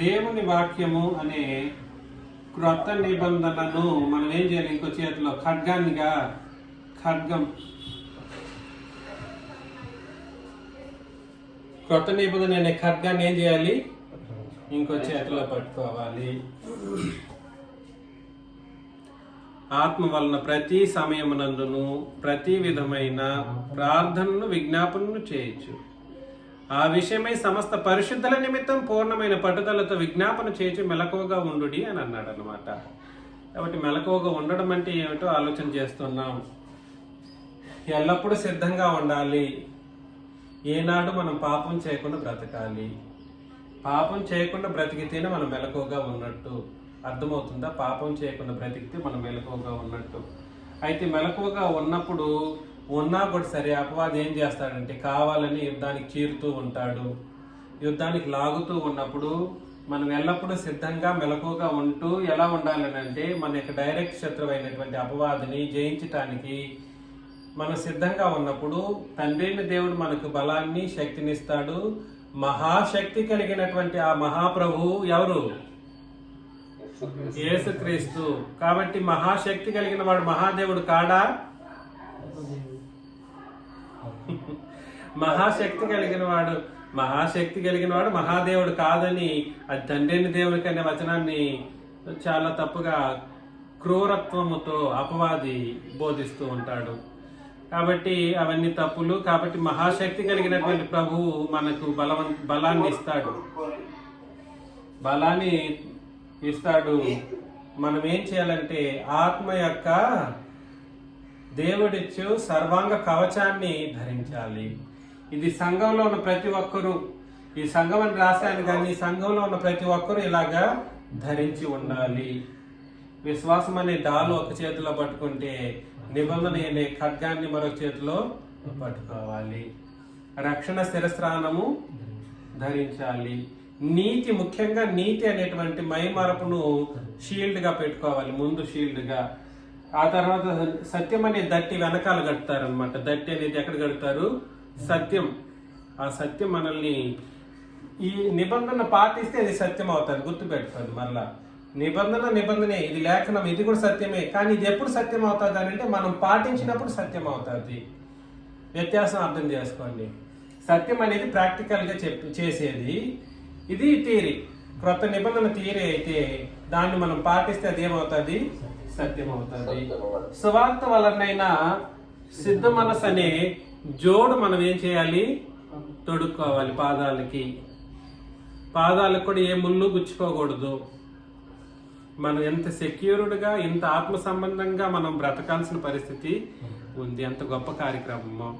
దేవుని వాక్యము అనే క్రొత్త నిబంధనను మనం ఏం చేయాలి? ఇంకో చేతిలో ఖడ్గం క్రొత్త నిబంధన అనే ఖడ్గాన్ని ఏం చేయాలి? ఇంకో చేతిలో పట్టుకోవాలి. ఆత్మ వలన ప్రతి సమయమునందును ప్రతి విధమైన ప్రార్థనను విజ్ఞాపనను చేయొచ్చు. ఆ విషయమై సమస్త పరిశుద్ధుల నిమిత్తం పూర్ణమైన పట్టుదలతో విజ్ఞాపన చేయొచ్చు, మెలకువగా ఉండుడి అని అన్నాడు అనమాట. కాబట్టి మెలకువగా ఉండడం అంటే ఏమిటో ఆలోచన చేస్తున్నాం. ఎల్లప్పుడూ సిద్ధంగా ఉండాలి. ఏనాడు మనం పాపం చేయకుండా బ్రతకాలి. పాపం చేయకుండా బ్రతికితేనే మనం మెలకువగా ఉన్నట్టు. అర్థమవుతుందా? పాపం చేయకుండా బ్రతికితే మనం మెలకువగా ఉన్నట్టు. అయితే మెలకువగా ఉన్నప్పుడు ఉన్నా కూడా సరే అపవాది ఏం చేస్తాడంటే కావాలని యుద్ధానికి చీరుతూ ఉంటాడు. యుద్ధానికి లాగుతూ ఉన్నప్పుడు మనం ఎల్లప్పుడూ సిద్ధంగా మెలకువగా ఉంటూ ఎలా ఉండాలని అంటే మన యొక్క డైరెక్ట్ శత్రువు అయినటువంటి అపవాదిని జయించటానికి మనం సిద్ధంగా ఉన్నప్పుడు తండ్రిని దేవుడు మనకు బలాన్ని శక్తినిస్తాడు. మహాశక్తి కలిగినటువంటి ఆ మహాప్రభు ఎవరు? యేసుక్రీస్తు. కాబట్టి మహాశక్తి కలిగిన వాడు మహాదేవుడు కాడా? మహాశక్తి కలిగిన వాడు మహాదేవుడు కాదని అది తండ్రిని దేవుడికి అనే వచనాన్ని చాలా తప్పుగా క్రూరత్వముతో అపవాది బోధిస్తూ ఉంటాడు. కాబట్టి అవన్నీ తప్పులు. కాబట్టి మహాశక్తి కలిగినటువంటి ప్రభువు మనకు బలాన్ని ఇస్తాడు. మనం ఏం చేయాలంటే ఆత్మ యొక్క దేవుడిచ్చు సర్వాంగ కవచాన్ని ధరించాలి. ఇది సంఘంలో ఉన్న ప్రతి ఒక్కరూ, ఈ సంఘం అని రాశాను కానీ సంఘంలో ఉన్న ప్రతి ఒక్కరూ ఇలాగా ధరించి ఉండాలి. విశ్వాసం అనే డాలు ఒక చేతిలో పట్టుకుంటే నిబంధన అనే ఖడ్గాన్ని మరొక చేతిలో పట్టుకోవాలి. రక్షణ శిరస్త్రాణము ధరించాలి. నీతి, ముఖ్యంగా నీతి అనేటువంటి మైమరపును షీల్డ్గా పెట్టుకోవాలి, ముందు షీల్డ్గా. ఆ తర్వాత సత్యం అనే దట్టి వెనకాల కడతారు అనమాట. దట్టి అనేది ఎక్కడ కడతారు? సత్యం. ఆ సత్యం మనల్ని ఈ నిబంధన పాటిస్తే అది సత్యం అవుతుంది, గుర్తుపెట్టుకోండి. మళ్ళా నిబంధనే, ఇది లేఖనం, ఇది కూడా సత్యమే. కానీ ఇది ఎప్పుడు సత్యం అవుతుంది అని అంటే మనం పాటించినప్పుడు సత్యం అవుతుంది. వ్యత్యాసం అర్థం చేసుకోండి. సత్యం అనేది ప్రాక్టికల్గా చేసేది, ఇది థియరీ. క్రొత్త నిబంధన థియరీ అయితే దాన్ని మనం పాటిస్తే అది ఏమవుతుంది? సత్యం అవుతుంది. సువార్త వలనైనా సిద్ధ మనసు అనే జోడు మనం ఏం చేయాలి? తొడుక్కోవాలి. పాదాలకు కూడా ఏ ముళ్ళు గుచ్చుకోకూడదు. మనం ఎంత సెక్యూర్డ్గా, ఎంత ఆత్మ సంబంధంగా మనం బ్రతకాల్సిన పరిస్థితి ఉంది. ఎంత గొప్ప కార్యక్రమమో.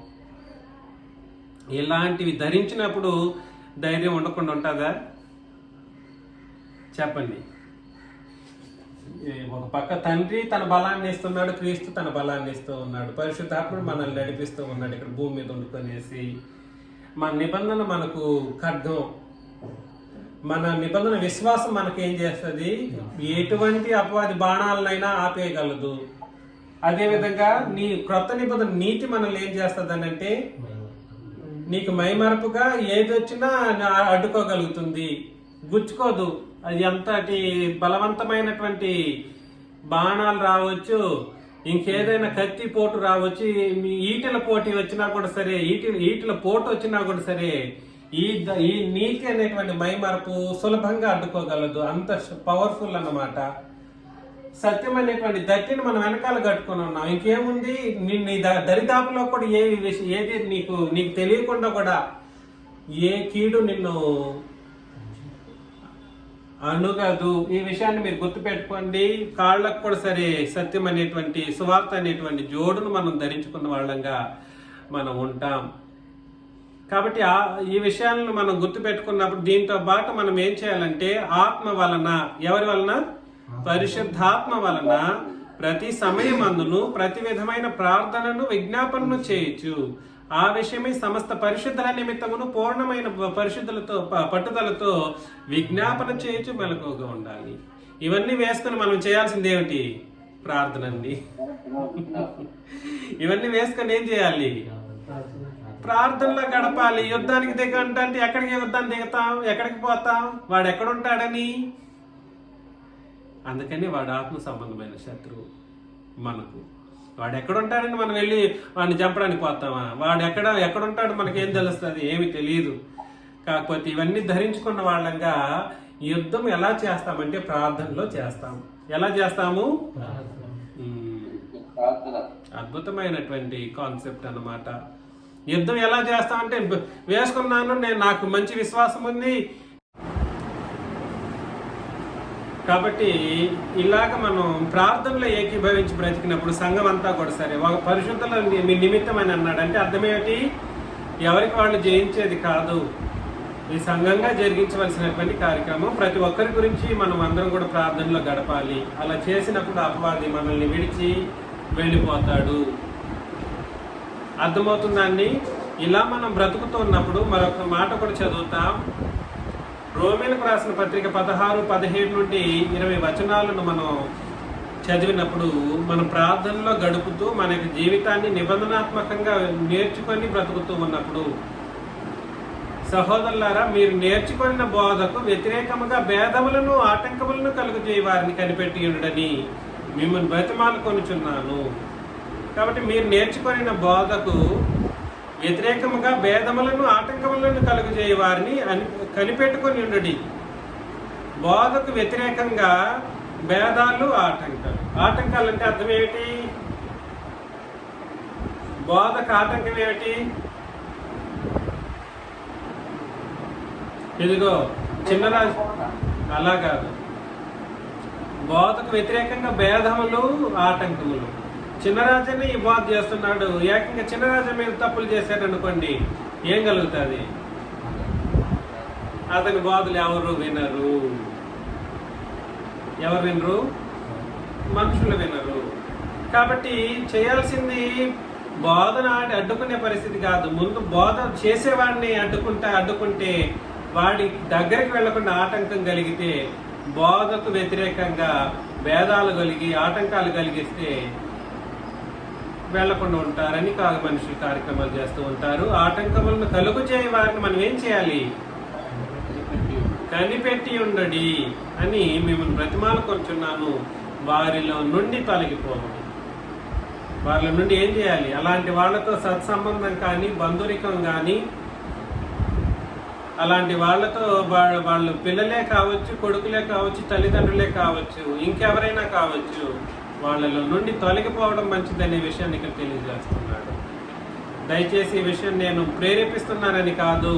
ఇలాంటివి ధరించినప్పుడు ధైర్యం ఉండకుండా ఉంటుందా? చెప్పండి. ఒక పక్క తండ్రి తన బలాన్ని ఇస్తున్నాడు, క్రీస్తు తన బలాన్ని ఇస్తూ ఉన్నాడు, పరిశుద్ధాత్ముడు మనల్ని నడిపిస్తూ ఉన్నాడు ఇక్కడ భూమి మీద ఉండుకొనేసి. మన నిబంధన మనకు ఖడ్గం, మన నిబంధన విశ్వాసం మనకు ఏం చేస్తుంది? ఎటువంటి అపవాది బాణాలనైనా ఆపేయగలదు. అదేవిధంగా నీ క్రొత్త నిబంధన నీతి మనల్ని ఏం చేస్తుంది అని అంటే నీకు మైమరపుగా ఏది వచ్చినా అడ్డుకోగలుగుతుంది. గుచ్చుకోదు. అది ఎంతటి బలవంతమైనటువంటి బాణాలు రావచ్చు, ఇంకేదైనా కత్తి పోటు రావచ్చు, మీ ఈటెల పోటీ వచ్చినా కూడా సరే, ఈటెల పోటు వచ్చినా కూడా సరే, ఈ నీతి అనేటువంటి మైమరపు సులభంగా అడ్డుకోగలదు. అంత పవర్ఫుల్ అన్నమాట. సత్యం అనేటువంటి దట్టిని మనం వెనకాల కట్టుకుని ఉన్నాం. ఇంకేముంది, నీ దరిదాపులో కూడా ఏది నీకు తెలియకుండా కూడా ఏ కీడు నిన్ను అనుగదు. ఈ విషయాన్ని మీరు గుర్తుపెట్టుకోండి. కాళ్ళకు కూడా సరే సత్యం అనేటువంటి సువార్త అనేటువంటి జోడును మనం ధరించుకున్న వాళ్ళంగా మనం ఉంటాం. కాబట్టి ఈ విషయాలను మనం గుర్తుపెట్టుకున్నప్పుడు దీంతో పాటు మనం ఏం చేయాలంటే ఆత్మ వలన, ఎవరి వలన? పరిశుద్ధాత్మ వలన ప్రతి సమయమందును ప్రతి విధమైన ప్రార్థనను విజ్ఞాపనను చేయొచ్చు. ఆ విషయమై సమస్త పరిశుద్ధుల నిమిత్తమును పూర్ణమైన పరిశుద్ధులతో పట్టుదలతో విజ్ఞాపన చేయొచ్చు, మెలకువగా ఉండాలి. ఇవన్నీ వేసుకుని మనం చేయాల్సింది ఏమిటి? ప్రార్థన అండి. ఇవన్నీ వేసుకొని ఏం చేయాలి? ప్రార్థనలో గడపాలి. యుద్ధానికి దిగంటే ఎక్కడికి యుద్ధాన్ని దిగుతాం? ఎక్కడికి పోతాం? వాడు ఎక్కడుంటాడని. అందుకని వాడు ఆత్మ సంబంధమైన శత్రువు మనకు. వాడు ఎక్కడుంటాడని మనం వెళ్ళి వాడిని చంపడానికి పోతామా? వాడు ఎక్కడుంటాడు మనకేం తెలుస్తుంది? ఏమి తెలియదు. కాకపోతే ఇవన్నీ ధరించుకున్న వాళ్ళంగా యుద్ధం ఎలా చేస్తామంటే ప్రార్థనలో చేస్తాం. ఎలా చేస్తాము? అద్భుతమైనటువంటి కాన్సెప్ట్ అన్నమాట. యుద్ధం ఎలా చేస్తామంటే వేసుకున్నాను, నాకు మంచి విశ్వాసం ఉంది కాబట్టి ఇలాగ మనం ప్రార్థనలో ఏకీభవించి బ్రతికినప్పుడు సంఘం అంతా కూడా సరే ఒక పరిశుద్ధుల మీ నిమిత్తం అని అన్నాడు. అంటే అర్థమేమిటి? ఎవరికి వాళ్ళు జయించేది కాదు, ఈ సంఘంగా జరిగించవలసినటువంటి కార్యక్రమం. ప్రతి ఒక్కరి గురించి మనం అందరం కూడా ప్రార్థనలో గడపాలి. అలా చేసినప్పుడు అపవాది మనల్ని విడిచి వెళ్ళిపోతాడు. అర్థమవుతుందండి? ఇలా మనం బ్రతుకుతున్నప్పుడు మరొక మాట కూడా చదువుతాం. రోమీలకు రాసిన పత్రిక 16, 17 నుండి 20 వచనాలను మనం చదివినప్పుడు మనం ప్రార్థనలో గడుపుతూ మన జీవితాన్ని నిబంధనాత్మకంగా నేర్చుకొని బ్రతుకుతూ ఉన్నప్పుడు, సహోదరులారా, మీరు నేర్చుకున్న బోధకు వ్యతిరేకముగా భేదములను ఆటంకములను కలుగజేయ వారిని కనిపెట్టి ఉండడని మిమ్మల్ని బ్రతిమాలుకొనుచున్నాను. కాబట్టి మీరు నేర్చుకున్న బోధకు వ్యతిరేకముగా భేదములను ఆటంకములను కలుగజేయ వారిని కనిపెట్టుకొని ఉండడి. బోధకు వ్యతిరేకంగా భేదాలు, ఆటంకాలు అంటే అర్థం ఏమిటి? బోధకు ఆటంకం ఏమిటి? ఇదిగో చిన్నరాజు అలా కాదు. బోధకు వ్యతిరేకంగా భేదములు, ఆటంకములు. చిన్నరాజుని ఈ బోధ చేస్తున్నాడు, ఏకంగా చిన్నరాజు మీద తప్పులు చేశాడు అనుకోండి, ఏం కలుగుతుంది? అతని బోధలు ఎవరు వినరు. ఎవరు వినరు? మనుషులు వినరు. కాబట్టి చేయాల్సింది బోధన అడ్డుకునే పరిస్థితి కాదు. ముందు బోధ చేసేవాడిని అడ్డుకుంటే వాడి దగ్గరికి వెళ్లకుండా ఆటంకం కలిగితే, బోధకు వ్యతిరేకంగా భేదాలు కలిగి ఆటంకాలు కలిగిస్తే వెళ్లకుండా ఉంటారని మనుషులు కార్యక్రమాలు చేస్తూ ఉంటారు. ఆటంకములను కలుగు చేయ వారిని మనం ఏం చేయాలి? కనిపెట్టి ఉండడి అని మిమ్మల్ని బ్రతిమాలుకొంటున్నాను. వారిలో నుండి తొలగిపోవాలి. వాళ్ళ నుండి ఏం చేయాలి? అలాంటి వాళ్ళతో సత్సంబంధం కానీ, బంధురికం కానీ, అలాంటి వాళ్ళతో వాళ్ళు పిల్లలే కావచ్చు, కొడుకులే కావచ్చు, తల్లిదండ్రులే కావచ్చు, ఇంకెవరైనా కావచ్చు, వాళ్ళలో నుండి తొలగిపోవడం మంచిదనే విషయాన్ని ఇక్కడ తెలియజేస్తున్నాడు. దయచేసి ఈ విషయం నేను ప్రేరేపిస్తున్నానని కాదు,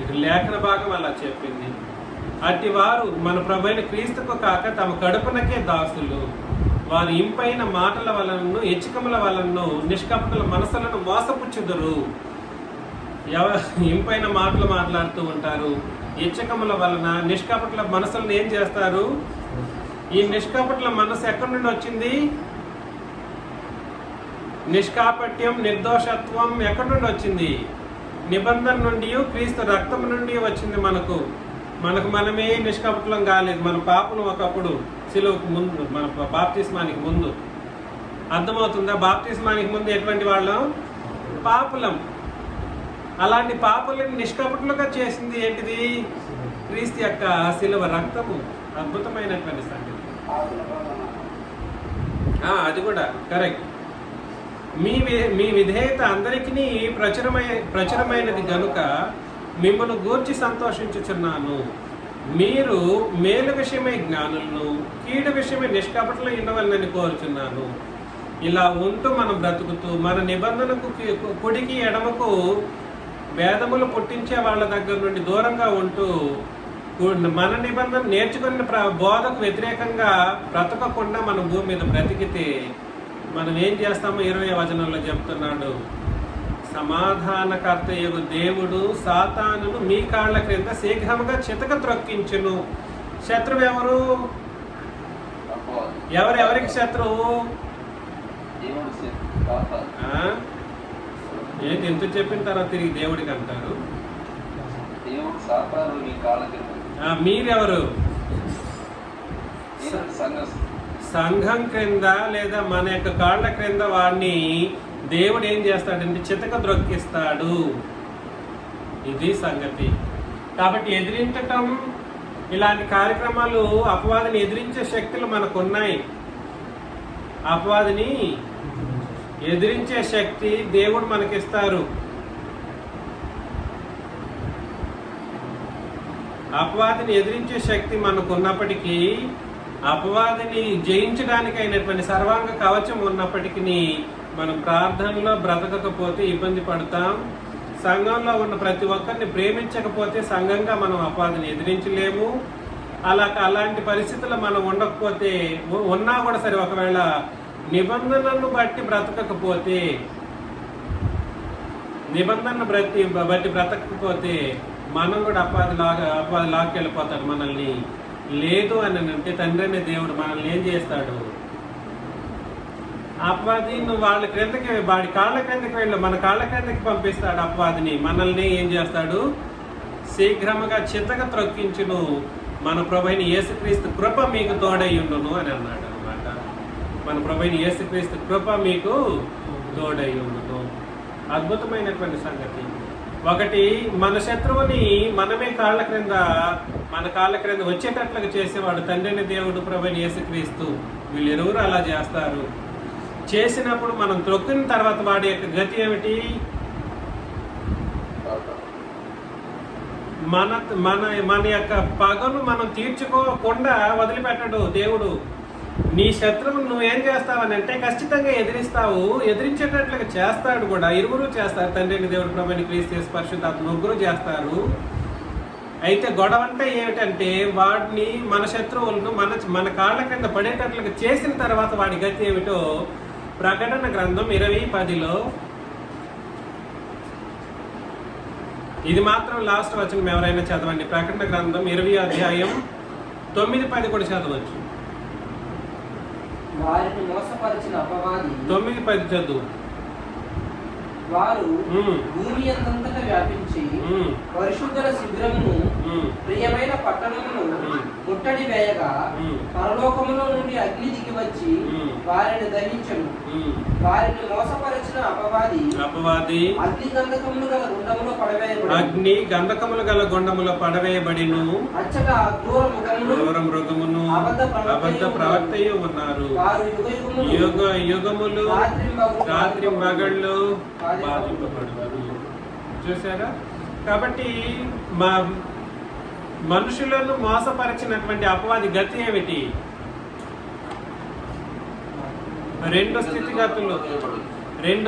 ఇక లేఖన భాగం అలా చెప్పింది. అట్టి వారు మన ప్రభువైన క్రీస్తుకు కాక తమ కడుపునకే దాసులు. వారు ఇంపైన మాటల వలనను హెచ్చికముల వలనను నిష్కపటుల మనసులను మోసపుచ్చుదురు. ఇంపైన మాటలు మాట్లాడుతూ ఉంటారు. హెచ్చకముల వలన నిష్కపటుల మనసులను ఏం చేస్తారు? ఈ నిష్కపటుల మనసు ఎక్కడి నుండి వచ్చింది? నిష్కాపట్యం, నిర్దోషత్వం ఎక్కడి నుండి వచ్చింది? నిబంధన నుండి, క్రీస్తు రక్తం నుండి వచ్చింది. మనమే నిష్కపటులం కాలేదు. మన పాపను ఒకప్పుడు సిలువకు ముందు, మన బాప్తిస్మానికి ముందు. అర్థమవుతుందా? బాప్తిస్మానికి ముందు ఎటువంటి వాళ్ళం? పాపులం. అలాంటి పాపులని నిష్కపటులుగా చేసింది ఏంటిది? క్రీస్తు యొక్క శిలువ రక్తము. అద్భుతమైనటువంటి సంగతి. అది కూడా కరెక్ట్. మీ విధేయత అందరికీ ప్రచురమైనది గనుక మిమ్మల్ని గూర్చి సంతోషించుచున్నాను. మీరు మేలు విషయమై జ్ఞానులను, కీడు విషయమై నిష్కపటలు ఉండవాలని కోరుచున్నాను. ఇలా ఉంటూ మనం బ్రతుకుతూ మన నిబంధనకు కుడికి ఎడమకు భేదములు పుట్టించే వాళ్ళ దగ్గర నుండి దూరంగా ఉంటూ మన నిబంధన నేర్చుకున్న బోధకు వ్యతిరేకంగా బ్రతకకుండా మనం భూమి మీద బ్రతికితే మనం ఏం చేస్తామో 20వ వచనంలో చెప్తున్నాడు. సమాధానకర్తయగు దేవుడు సాతానును మీ కాళ్ళ క్రింద శీఘ్రముగా చితక త్రొక్కించును. శత్రువు ఎవరు? ఎవరికి శత్రువు? ఏంటి ఎంత చెప్పిన తర్వాత తిరిగి దేవుడికి అంటారు? మీరెవరు? సంఘం క్రింద లేదా మన యొక్క కాళ్ళ క్రింద వాడిని దేవుడు ఏం చేస్తాడంటే చితక ద్రొక్కిస్తాడు. ఇది సంగతి. కాబట్టి ఎదిరించటం, ఇలాంటి కార్యక్రమాలు, అపవాదిని ఎదిరించే శక్తులు మనకున్నాయి. అపవాదిని ఎదిరించే శక్తి దేవుడు మనకిస్తారు. అపవాదిని ఎదిరించే శక్తి మనకున్నప్పటికీ, అపవాదిని జయించడానికి అయినటువంటి సర్వాంగ కవచం ఉన్నప్పటికీ మనం ప్రార్థనలో బ్రతకకపోతే ఇబ్బంది పడతాం. సంఘంలో ఉన్న ప్రతి ఒక్కరిని ప్రేమించకపోతే సంఘంగా మనం అపవాదిని ఎదిరించలేము. అలాంటి పరిస్థితుల్లో మనం ఉండకపోతే, ఉన్నా కూడా సరే, ఒకవేళ నిబంధనలను బట్టి బ్రతకకపోతే, నిబంధనను బట్టి బ్రతకకపోతే మనం కూడా అపవాది లాక్కెళ్ళిపోతాడు మనల్ని. లేదు అని అంటే తండ్రి అనే దేవుడు మనల్ని ఏం చేస్తాడు? అపవాది నువ్వు వాళ్ళ క్రిందకి, వాడి కాళ్ళ క్రిందకి వెళ్ళు, మన కాళ్ళ క్రిందకి పంపిస్తాడు అపవాదిని. మనల్ని ఏం చేస్తాడు? శీఘ్రముగా చితక త్రొక్కించును. మన ప్రభువైన యేసుక్రీస్తు కృప మీకు తోడయ్యుండును అని అన్నాడు అనమాట. మన ప్రభువైన యేసుక్రీస్తు కృప మీకు తోడయ్యుండును. అద్భుతమైనటువంటి సంగతి. ఒకటి, మన శత్రువుని మనమే మన కాళ్ళ క్రింద వచ్చేటట్లుగా చేసేవాడు తండ్రిని దేవుడు, ప్రభువైన యేసుక్రీస్తు. వీళ్ళెరువురు అలా చేస్తారు. చేసినప్పుడు మనం త్రొక్కిన తర్వాత వాడి యొక్క గతి ఏమిటి? మన యొక్క పగను మనం తీర్చుకోకుండా వదిలిపెట్టడు దేవుడు. నీ శత్రువును నువ్వేం చేస్తావని అంటే ఖచ్చితంగా ఎదిరిస్తావు. ఎదిరించేటట్లుగా చేస్తాడు కూడా. ఇరువురు చేస్తారు. తండ్రిని దేవుడు, ప్రభువైన క్రీస్తు పరిశుద్ధాత్మ ముగ్గురు చేస్తారు. అయితే గొడవ అంటే ఏమిటంటే, వాడిని, మన శత్రువులను మన కాళ్ళ కింద పడేటట్లుగా చేసిన తర్వాత వాడి గతి ఏమిటో ప్రకటన గ్రంథం 20:10లో, ఇది మాత్రం లాస్ట్ వచనం ఎవరైనా చదవండి. ప్రకటన గ్రంథం 20వ అధ్యాయం 9-10 కూడా చదవచ్చు. వారిని మోసపరిచిన అపవాది 9-10 చదువు. వారు భూమి అంతటా వ్యాపించి పరిశుద్ధుల శిబిరమును, ప్రియమైన పట్టణమును ముట్టడి వేయగా పరలోకములో నుండి అగ్ని దిగి వచ్చి వారిని దహించను. వారిని మోసపరిచిన అపవాది అగ్ని గంధకములు గల గుండములో పడవేయబడిను. అచ్చట క్రూర మృగమును అబద్ధ ప్రవక్తయు ఉన్నారు. యుగ యుగములు రాత్రి మగళ్ళు బాధింపబడతారు. చూసారా? కాబట్టి మనుషులను మోసపరిచినటువంటి అపవాది గతి ఏమిటి? రెండు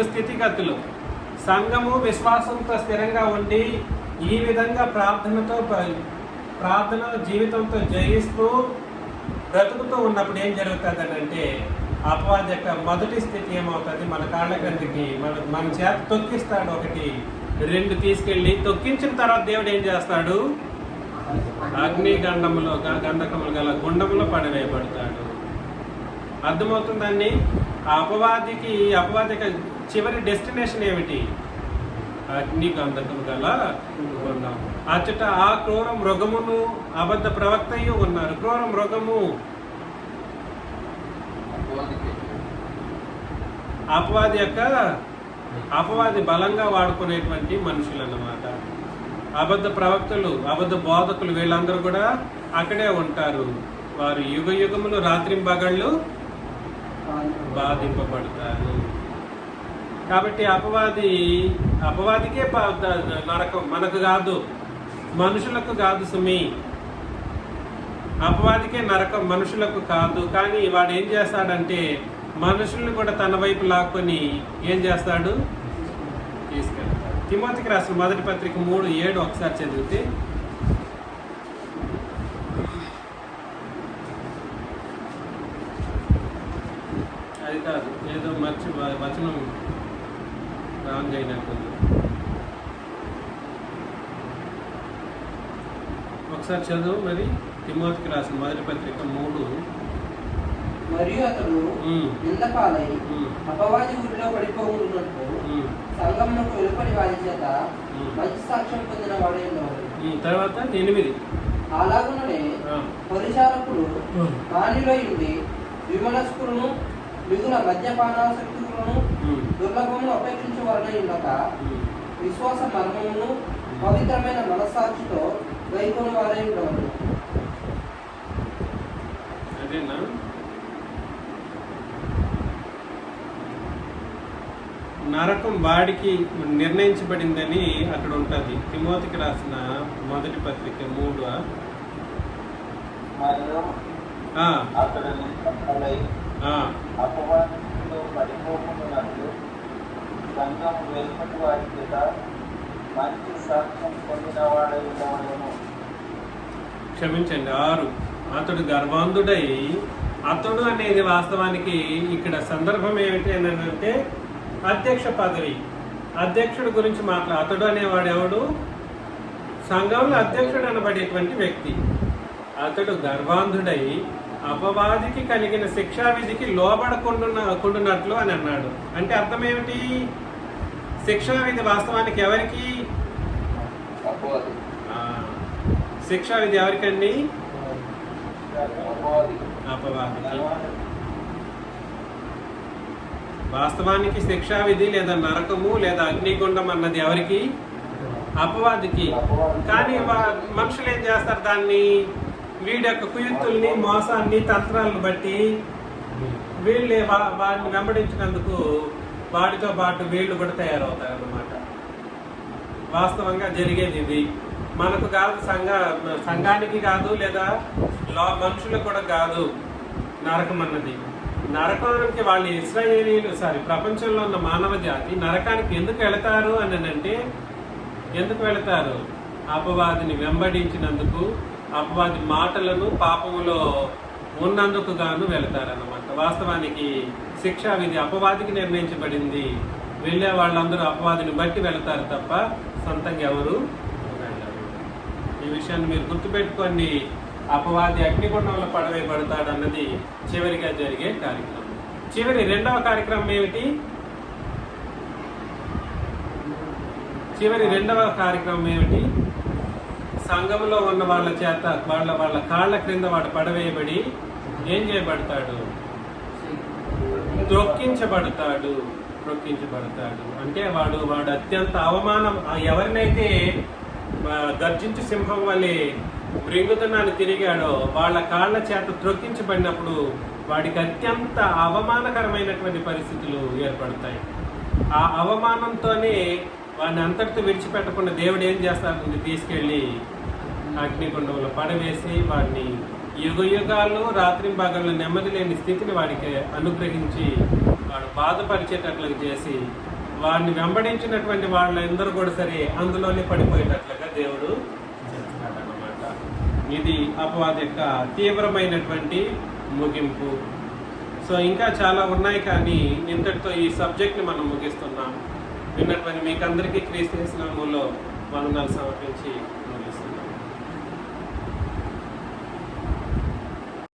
స్థితిగతులు. సంఘము విశ్వాసంతో స్థిరంగా ఉండి ఈ విధంగా ప్రార్థన జీవితంతో జయిస్తూ బ్రతుకుతూ ఉన్నప్పుడు ఏం జరుగుతుంది అంటే, అపవాది యొక్క మొదటి స్థితి ఏమవుతుంది? మన కాళ్ళ క్రిందకి మన చేత తొక్కిస్తాడు. 1-2 తీసుకెళ్ళి తొక్కించిన తర్వాత దేవుడు ఏం చేస్తాడు? అగ్ని గంధకములు గల గుండములో పడవేయబడతాడు. అర్థమవుతుందండి? అపవాది యొక్క చివరి డెస్టినేషన్ ఏమిటి? అగ్ని గంధకము గల గుండం. అచ్చట ఆ క్రూర మృగమును అబద్ధ ప్రవక్తయు ఉన్నారు. క్రూర మృగము అపవాది బలంగా వాడుకునేటువంటి మనుషులు అన్నమాట. అబద్ధ ప్రవక్తలు, అబద్ధ బోధకులు వీళ్ళందరూ కూడా అక్కడే ఉంటారు. వారు యుగ యుగములు రాత్రింబగళ్ళు బాధింపబడతారు. కాబట్టి అపవాదికే నరకం, మనకు కాదు, మనుషులకు కాదు సుమి. అపవాదికే నరకం, మనుషులకు కాదు. కానీ వాడు ఏం చేస్తాడంటే మనుషుల్ని కూడా తన వైపు లాక్కొని ఏం చేస్తాడు, తీసుకెళ్తాడు. తిమోతికి రాసిన మొదటి పత్రిక 3:7 ఒకసారి చదివితే, అది కాదు, ఏదో మర్చి వచనం రాంగ్ అయినట్టుంది. ఒకసారి చదువు మరి. తిమోతికి రాసిన మొదటి పత్రిక 3. మరియు అతడు నిందపాలై అపవాది ఊరిలో పడిపోకున్నట్టు సంఘమునకు వెలుపడి వారి చేత మంచి సాక్ష్యం పొందిన వాడే తర్వాత 8. అలాగుననే పరిచారకులు వానిలో ఉండి విమనస్కులను మిగుల మద్యపానాసక్తులను దుర్లభమును అపేక్షించే వారిని ఉండక విశ్వాస మర్మమును పవిత్రమైన మనస్సాక్షితో గైకొని వారై ఉండవలను. అదేనా? నరకం వాడికి నిర్ణయించబడిందని అక్కడ ఉంటుంది. తిమోతికి రాసిన మొదటి పత్రిక 3. మరియు అతడు నిందపాలై అపవాదిలో పడిపోకున్నట్లు సంఘం వెలుపటి వారి చేత మంచి సాక్ష్యం పొందిన వాడై ఉండవలెను. క్షమించండి 6. అతడు గర్వాంధుడై, అతడు అనేది వాస్తవానికి ఇక్కడ సందర్భం ఏమిటి అని అంటే అధ్యక్ష పదవి, అధ్యక్షుడి గురించి అతడు అనేవాడు ఎవడు? సంఘంలో అధ్యక్షుడు అనబడేటువంటి వ్యక్తి. అతడు గర్వాంధుడై అపవాదికి కలిగిన శిక్షావిధికి లోబడకుండునట్లు అని అన్నాడు. అంటే అర్థం ఏమిటి? శిక్షావిధి వాస్తవానికి ఎవరికి? శిక్షావిధి ఎవరికండి? అపవాదికి. వాస్తవానికి శిక్షావిధి లేదా నరకము లేదా అగ్నిగుండం అన్నది ఎవరికి? అపవాదికి. కానీ మనుషులు ఏం చేస్తారు? దాన్ని వీడి యొక్క కుయుక్తుల్ని, మోసాన్ని, తంత్రాలను బట్టి వీళ్ళే వాడిని వెంబడించినందుకు వాడితో పాటు వీళ్ళు కూడా తయారవుతారు అన్నమాట. వాస్తవంగా జరిగేది ఇది. మనకు కాదు, సంఘానికి కాదు, లేదా మనుషులకు కూడా కాదు నరకం అన్నది. నరకానికి వాళ్ళు ఇశ్రాయేలీలు ప్రపంచంలో ఉన్న మానవ జాతి నరకానికి ఎందుకు వెళతారు అని అంటే, ఎందుకు వెళతారు? అపవాదిని వెంబడించినందుకు, అపవాది మాటలను పాపములో ఉన్నందుకు గాను వెళతారన్నమాట. వాస్తవానికి శిక్షా విధి అపవాదికి నిర్ణయించబడింది. వెళ్ళే వాళ్ళందరూ అపవాదిని బట్టి వెళతారు తప్ప సొంతంగా ఎవరు వెళ్ళరు. ఈ విషయాన్ని మీరు గుర్తుపెట్టుకోండి. అపవాది అగ్నిగుండంలో పడవేయబడతాడు అన్నది చివరిగా జరిగే కార్యక్రమం. చివరి 2వ కార్యక్రమం ఏమిటి? చివరి 2వ కార్యక్రమం ఏమిటి? సంఘంలో ఉన్న వాళ్ళ చేత వాళ్ళ కాళ్ళ క్రింద వాడు పడవేయబడి ఏం చేయబడతాడు? త్రొక్కించబడతాడు. అంటే వాడు అత్యంత అవమానం. ఎవరినైతే గర్జించు సింహం వల్లే మృంగుతనాన్ని తిరిగాడో వాళ్ళ కాళ్ళ చేత త్రొక్కించబడినప్పుడు వాడికి అత్యంత అవమానకరమైనటువంటి పరిస్థితులు ఏర్పడతాయి. ఆ అవమానంతోనే వాడిని అంతటితో విడిచిపెట్టకుండా దేవుడు ఏం చేస్తాడు? తీసుకెళ్ళి అగ్నిగుండంలో పడవేసి వాడిని యుగ యుగాలు రాత్రింబగళ్ళు నెమ్మది లేని స్థితిని వాడికి అనుగ్రహించి వాడు బాధపరిచేటట్లుగా చేసి వాడిని వెంబడించినటువంటి వాళ్ళందరూ కూడా సరే అందులోనే పడిపోయేటట్లుగా దేవుడు చేస్తాడనమాట. ఇది అపవాది యొక్క తీవ్రమైనటువంటి ముగింపు. సో ఇంకా చాలా ఉన్నాయి, కానీ ఇంతటితో ఈ సబ్జెక్ట్ని మనం ముగిస్తున్నాం. విన్నటువంటి మీకు అందరికీ క్రీస్తు నామములో వందనాలు సమర్పించి ముగిస్తున్నాం.